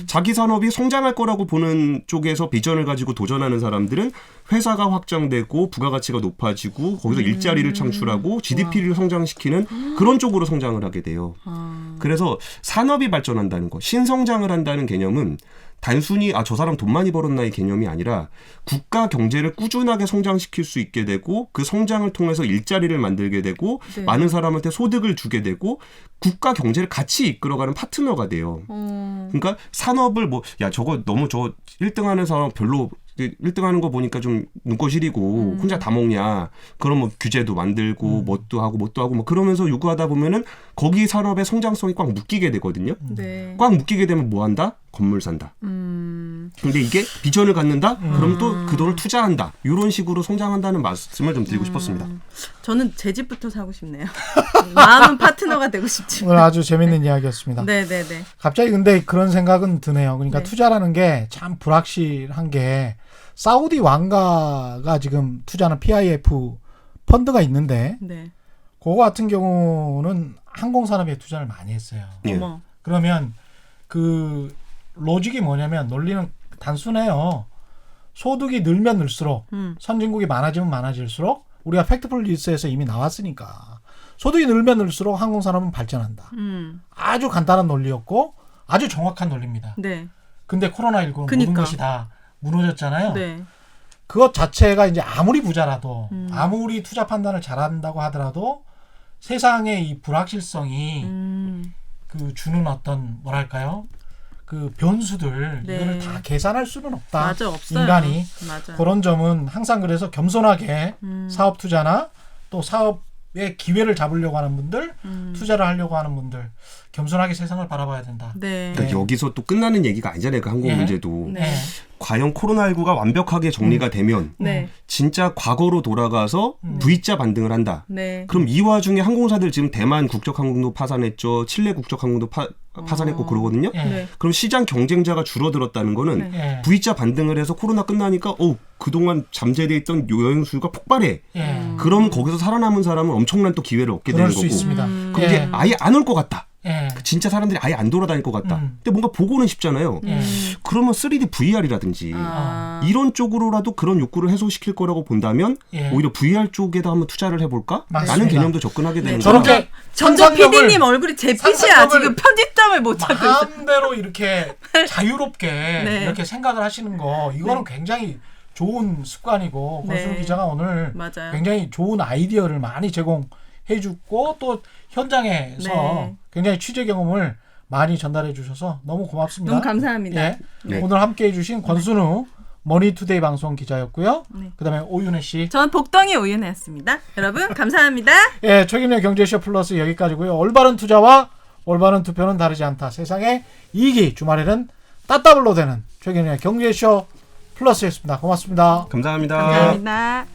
자기 산업이 성장할 거라고 보는 쪽에서 비전을 가지고 도전하는 사람들은 회사가 확장되고 부가가치가 높아지고 거기서 일자리를 창출하고 GDP를 성장시키는 그런 쪽으로 성장을 하게 돼요. 그래서 산업이 발전한다는 거, 신성장을 한다는 개념은 단순히 저 사람 돈 많이 벌었나의 개념이 아니라 국가 경제를 꾸준하게 성장시킬 수 있게 되고 그 성장을 통해서 일자리를 만들게 되고 네. 많은 사람한테 소득을 주게 되고 국가 경제를 같이 이끌어가는 파트너가 돼요. 그러니까 산업을 저거 너무 저 1등하는 사람 별로 1등하는 거 보니까 좀 눈코 시리고 혼자 다 먹냐. 그럼 뭐 규제도 만들고 뭣도 하고 뭐 그러면서 요구하다 보면은 거기 산업의 성장성이 꽉 묶이게 되거든요. 네. 꽉 묶이게 되면 뭐 한다? 건물 산다. 근데 이게 비전을 갖는다? 그럼 또 그 돈을 투자한다. 이런 식으로 성장한다는 말씀을 좀 드리고 싶었습니다. 저는 제 집부터 사고 싶네요. 많은 파트너가 되고 싶지. 오늘 아주 재밌는 이야기였습니다. 네네네. 갑자기 근데 그런 생각은 드네요. 그러니까 네. 투자라는 게 참 불확실한 게 사우디 왕가가 지금 투자하는 PIF 펀드가 있는데 네. 그거 같은 경우는 항공산업에 투자를 많이 했어요. 예. 어머. 그러면 그 로직이 뭐냐면 논리는 단순해요. 소득이 늘면 늘수록 선진국이 많아지면 많아질수록 우리가 팩트풀 리스트에서 이미 나왔으니까 소득이 늘면 늘수록 항공산업은 발전한다. 아주 간단한 논리였고 아주 정확한 논리입니다. 네. 근데 코로나19는 모든 그니까. 것이 다 무너졌잖아요. 네. 그것 자체가 이제 아무리 부자라도 아무리 투자 판단을 잘한다고 하더라도 세상의 이 불확실성이 그 주는 어떤 뭐랄까요? 그 변수들 네. 이거를 다 계산할 수는 없다. 맞아, 없어요. 인간이 맞아. 그런 점은 항상 그래서 겸손하게 사업 투자나 또 사업의 기회를 잡으려고 하는 분들, 투자를 하려고 하는 분들 겸손하게 세상을 바라봐야 된다. 네. 그러니까 여기서 또 끝나는 얘기가 아니잖아요. 그 항공 예. 문제도. 네. 과연 코로나19가 완벽하게 정리가 되면 네. 진짜 과거로 돌아가서 V자 반등을 한다. 네. 그럼 이 와중에 항공사들 지금 대만 국적항공도 파산했죠. 칠레 국적항공도 파산했고 그러거든요. 예. 네. 그럼 시장 경쟁자가 줄어들었다는 거는 예. V자 반등을 해서 코로나 끝나니까 그동안 잠재되어 있던 여행 수요가 폭발해. 예. 그럼 거기서 살아남은 사람은 엄청난 또 기회를 얻게 그럴 되는 수 거고. 있습니다. 그럼 이제 아예 안 올 것 같다. 예. 진짜 사람들이 아예 안 돌아다닐 것 같다. 근데 뭔가 보고는 싶잖아요. 그러면 3D VR이라든지 이런 쪽으로라도 그런 욕구를 해소시킬 거라고 본다면 예. 오히려 VR 쪽에다 한번 투자를 해볼까? 맞습니다. 라는 개념도 접근하게 되는 네. 거죠. 저렇게 전조 상상력을- PD님 얼굴이 제 빛이야. 상상력을 지금 편집점을 못 찾고 있어. 마음대로 이렇게 자유롭게 네. 이렇게 생각을 하시는 거 이거는 굉장히 좋은 습관이고 네. 권순우 기자가 오늘 맞아요. 굉장히 좋은 아이디어를 많이 제공해주고 또 현장에서 네. 굉장히 취재 경험을 많이 전달해 주셔서 너무 고맙습니다. 너무 감사합니다. 예. 네. 오늘 함께해 주신 권순우 머니투데이 방송 기자였고요. 네. 그다음에 오윤혜 씨. 전 복덩이 오윤혜였습니다. 여러분 감사합니다. 예, 최근의 경제쇼 플러스 여기까지고요. 올바른 투자와 올바른 투표는 다르지 않다. 세상의 이익이 주말에는 따따블로 되는 최근의 경제쇼 플러스였습니다. 고맙습니다. 감사합니다. 감사합니다.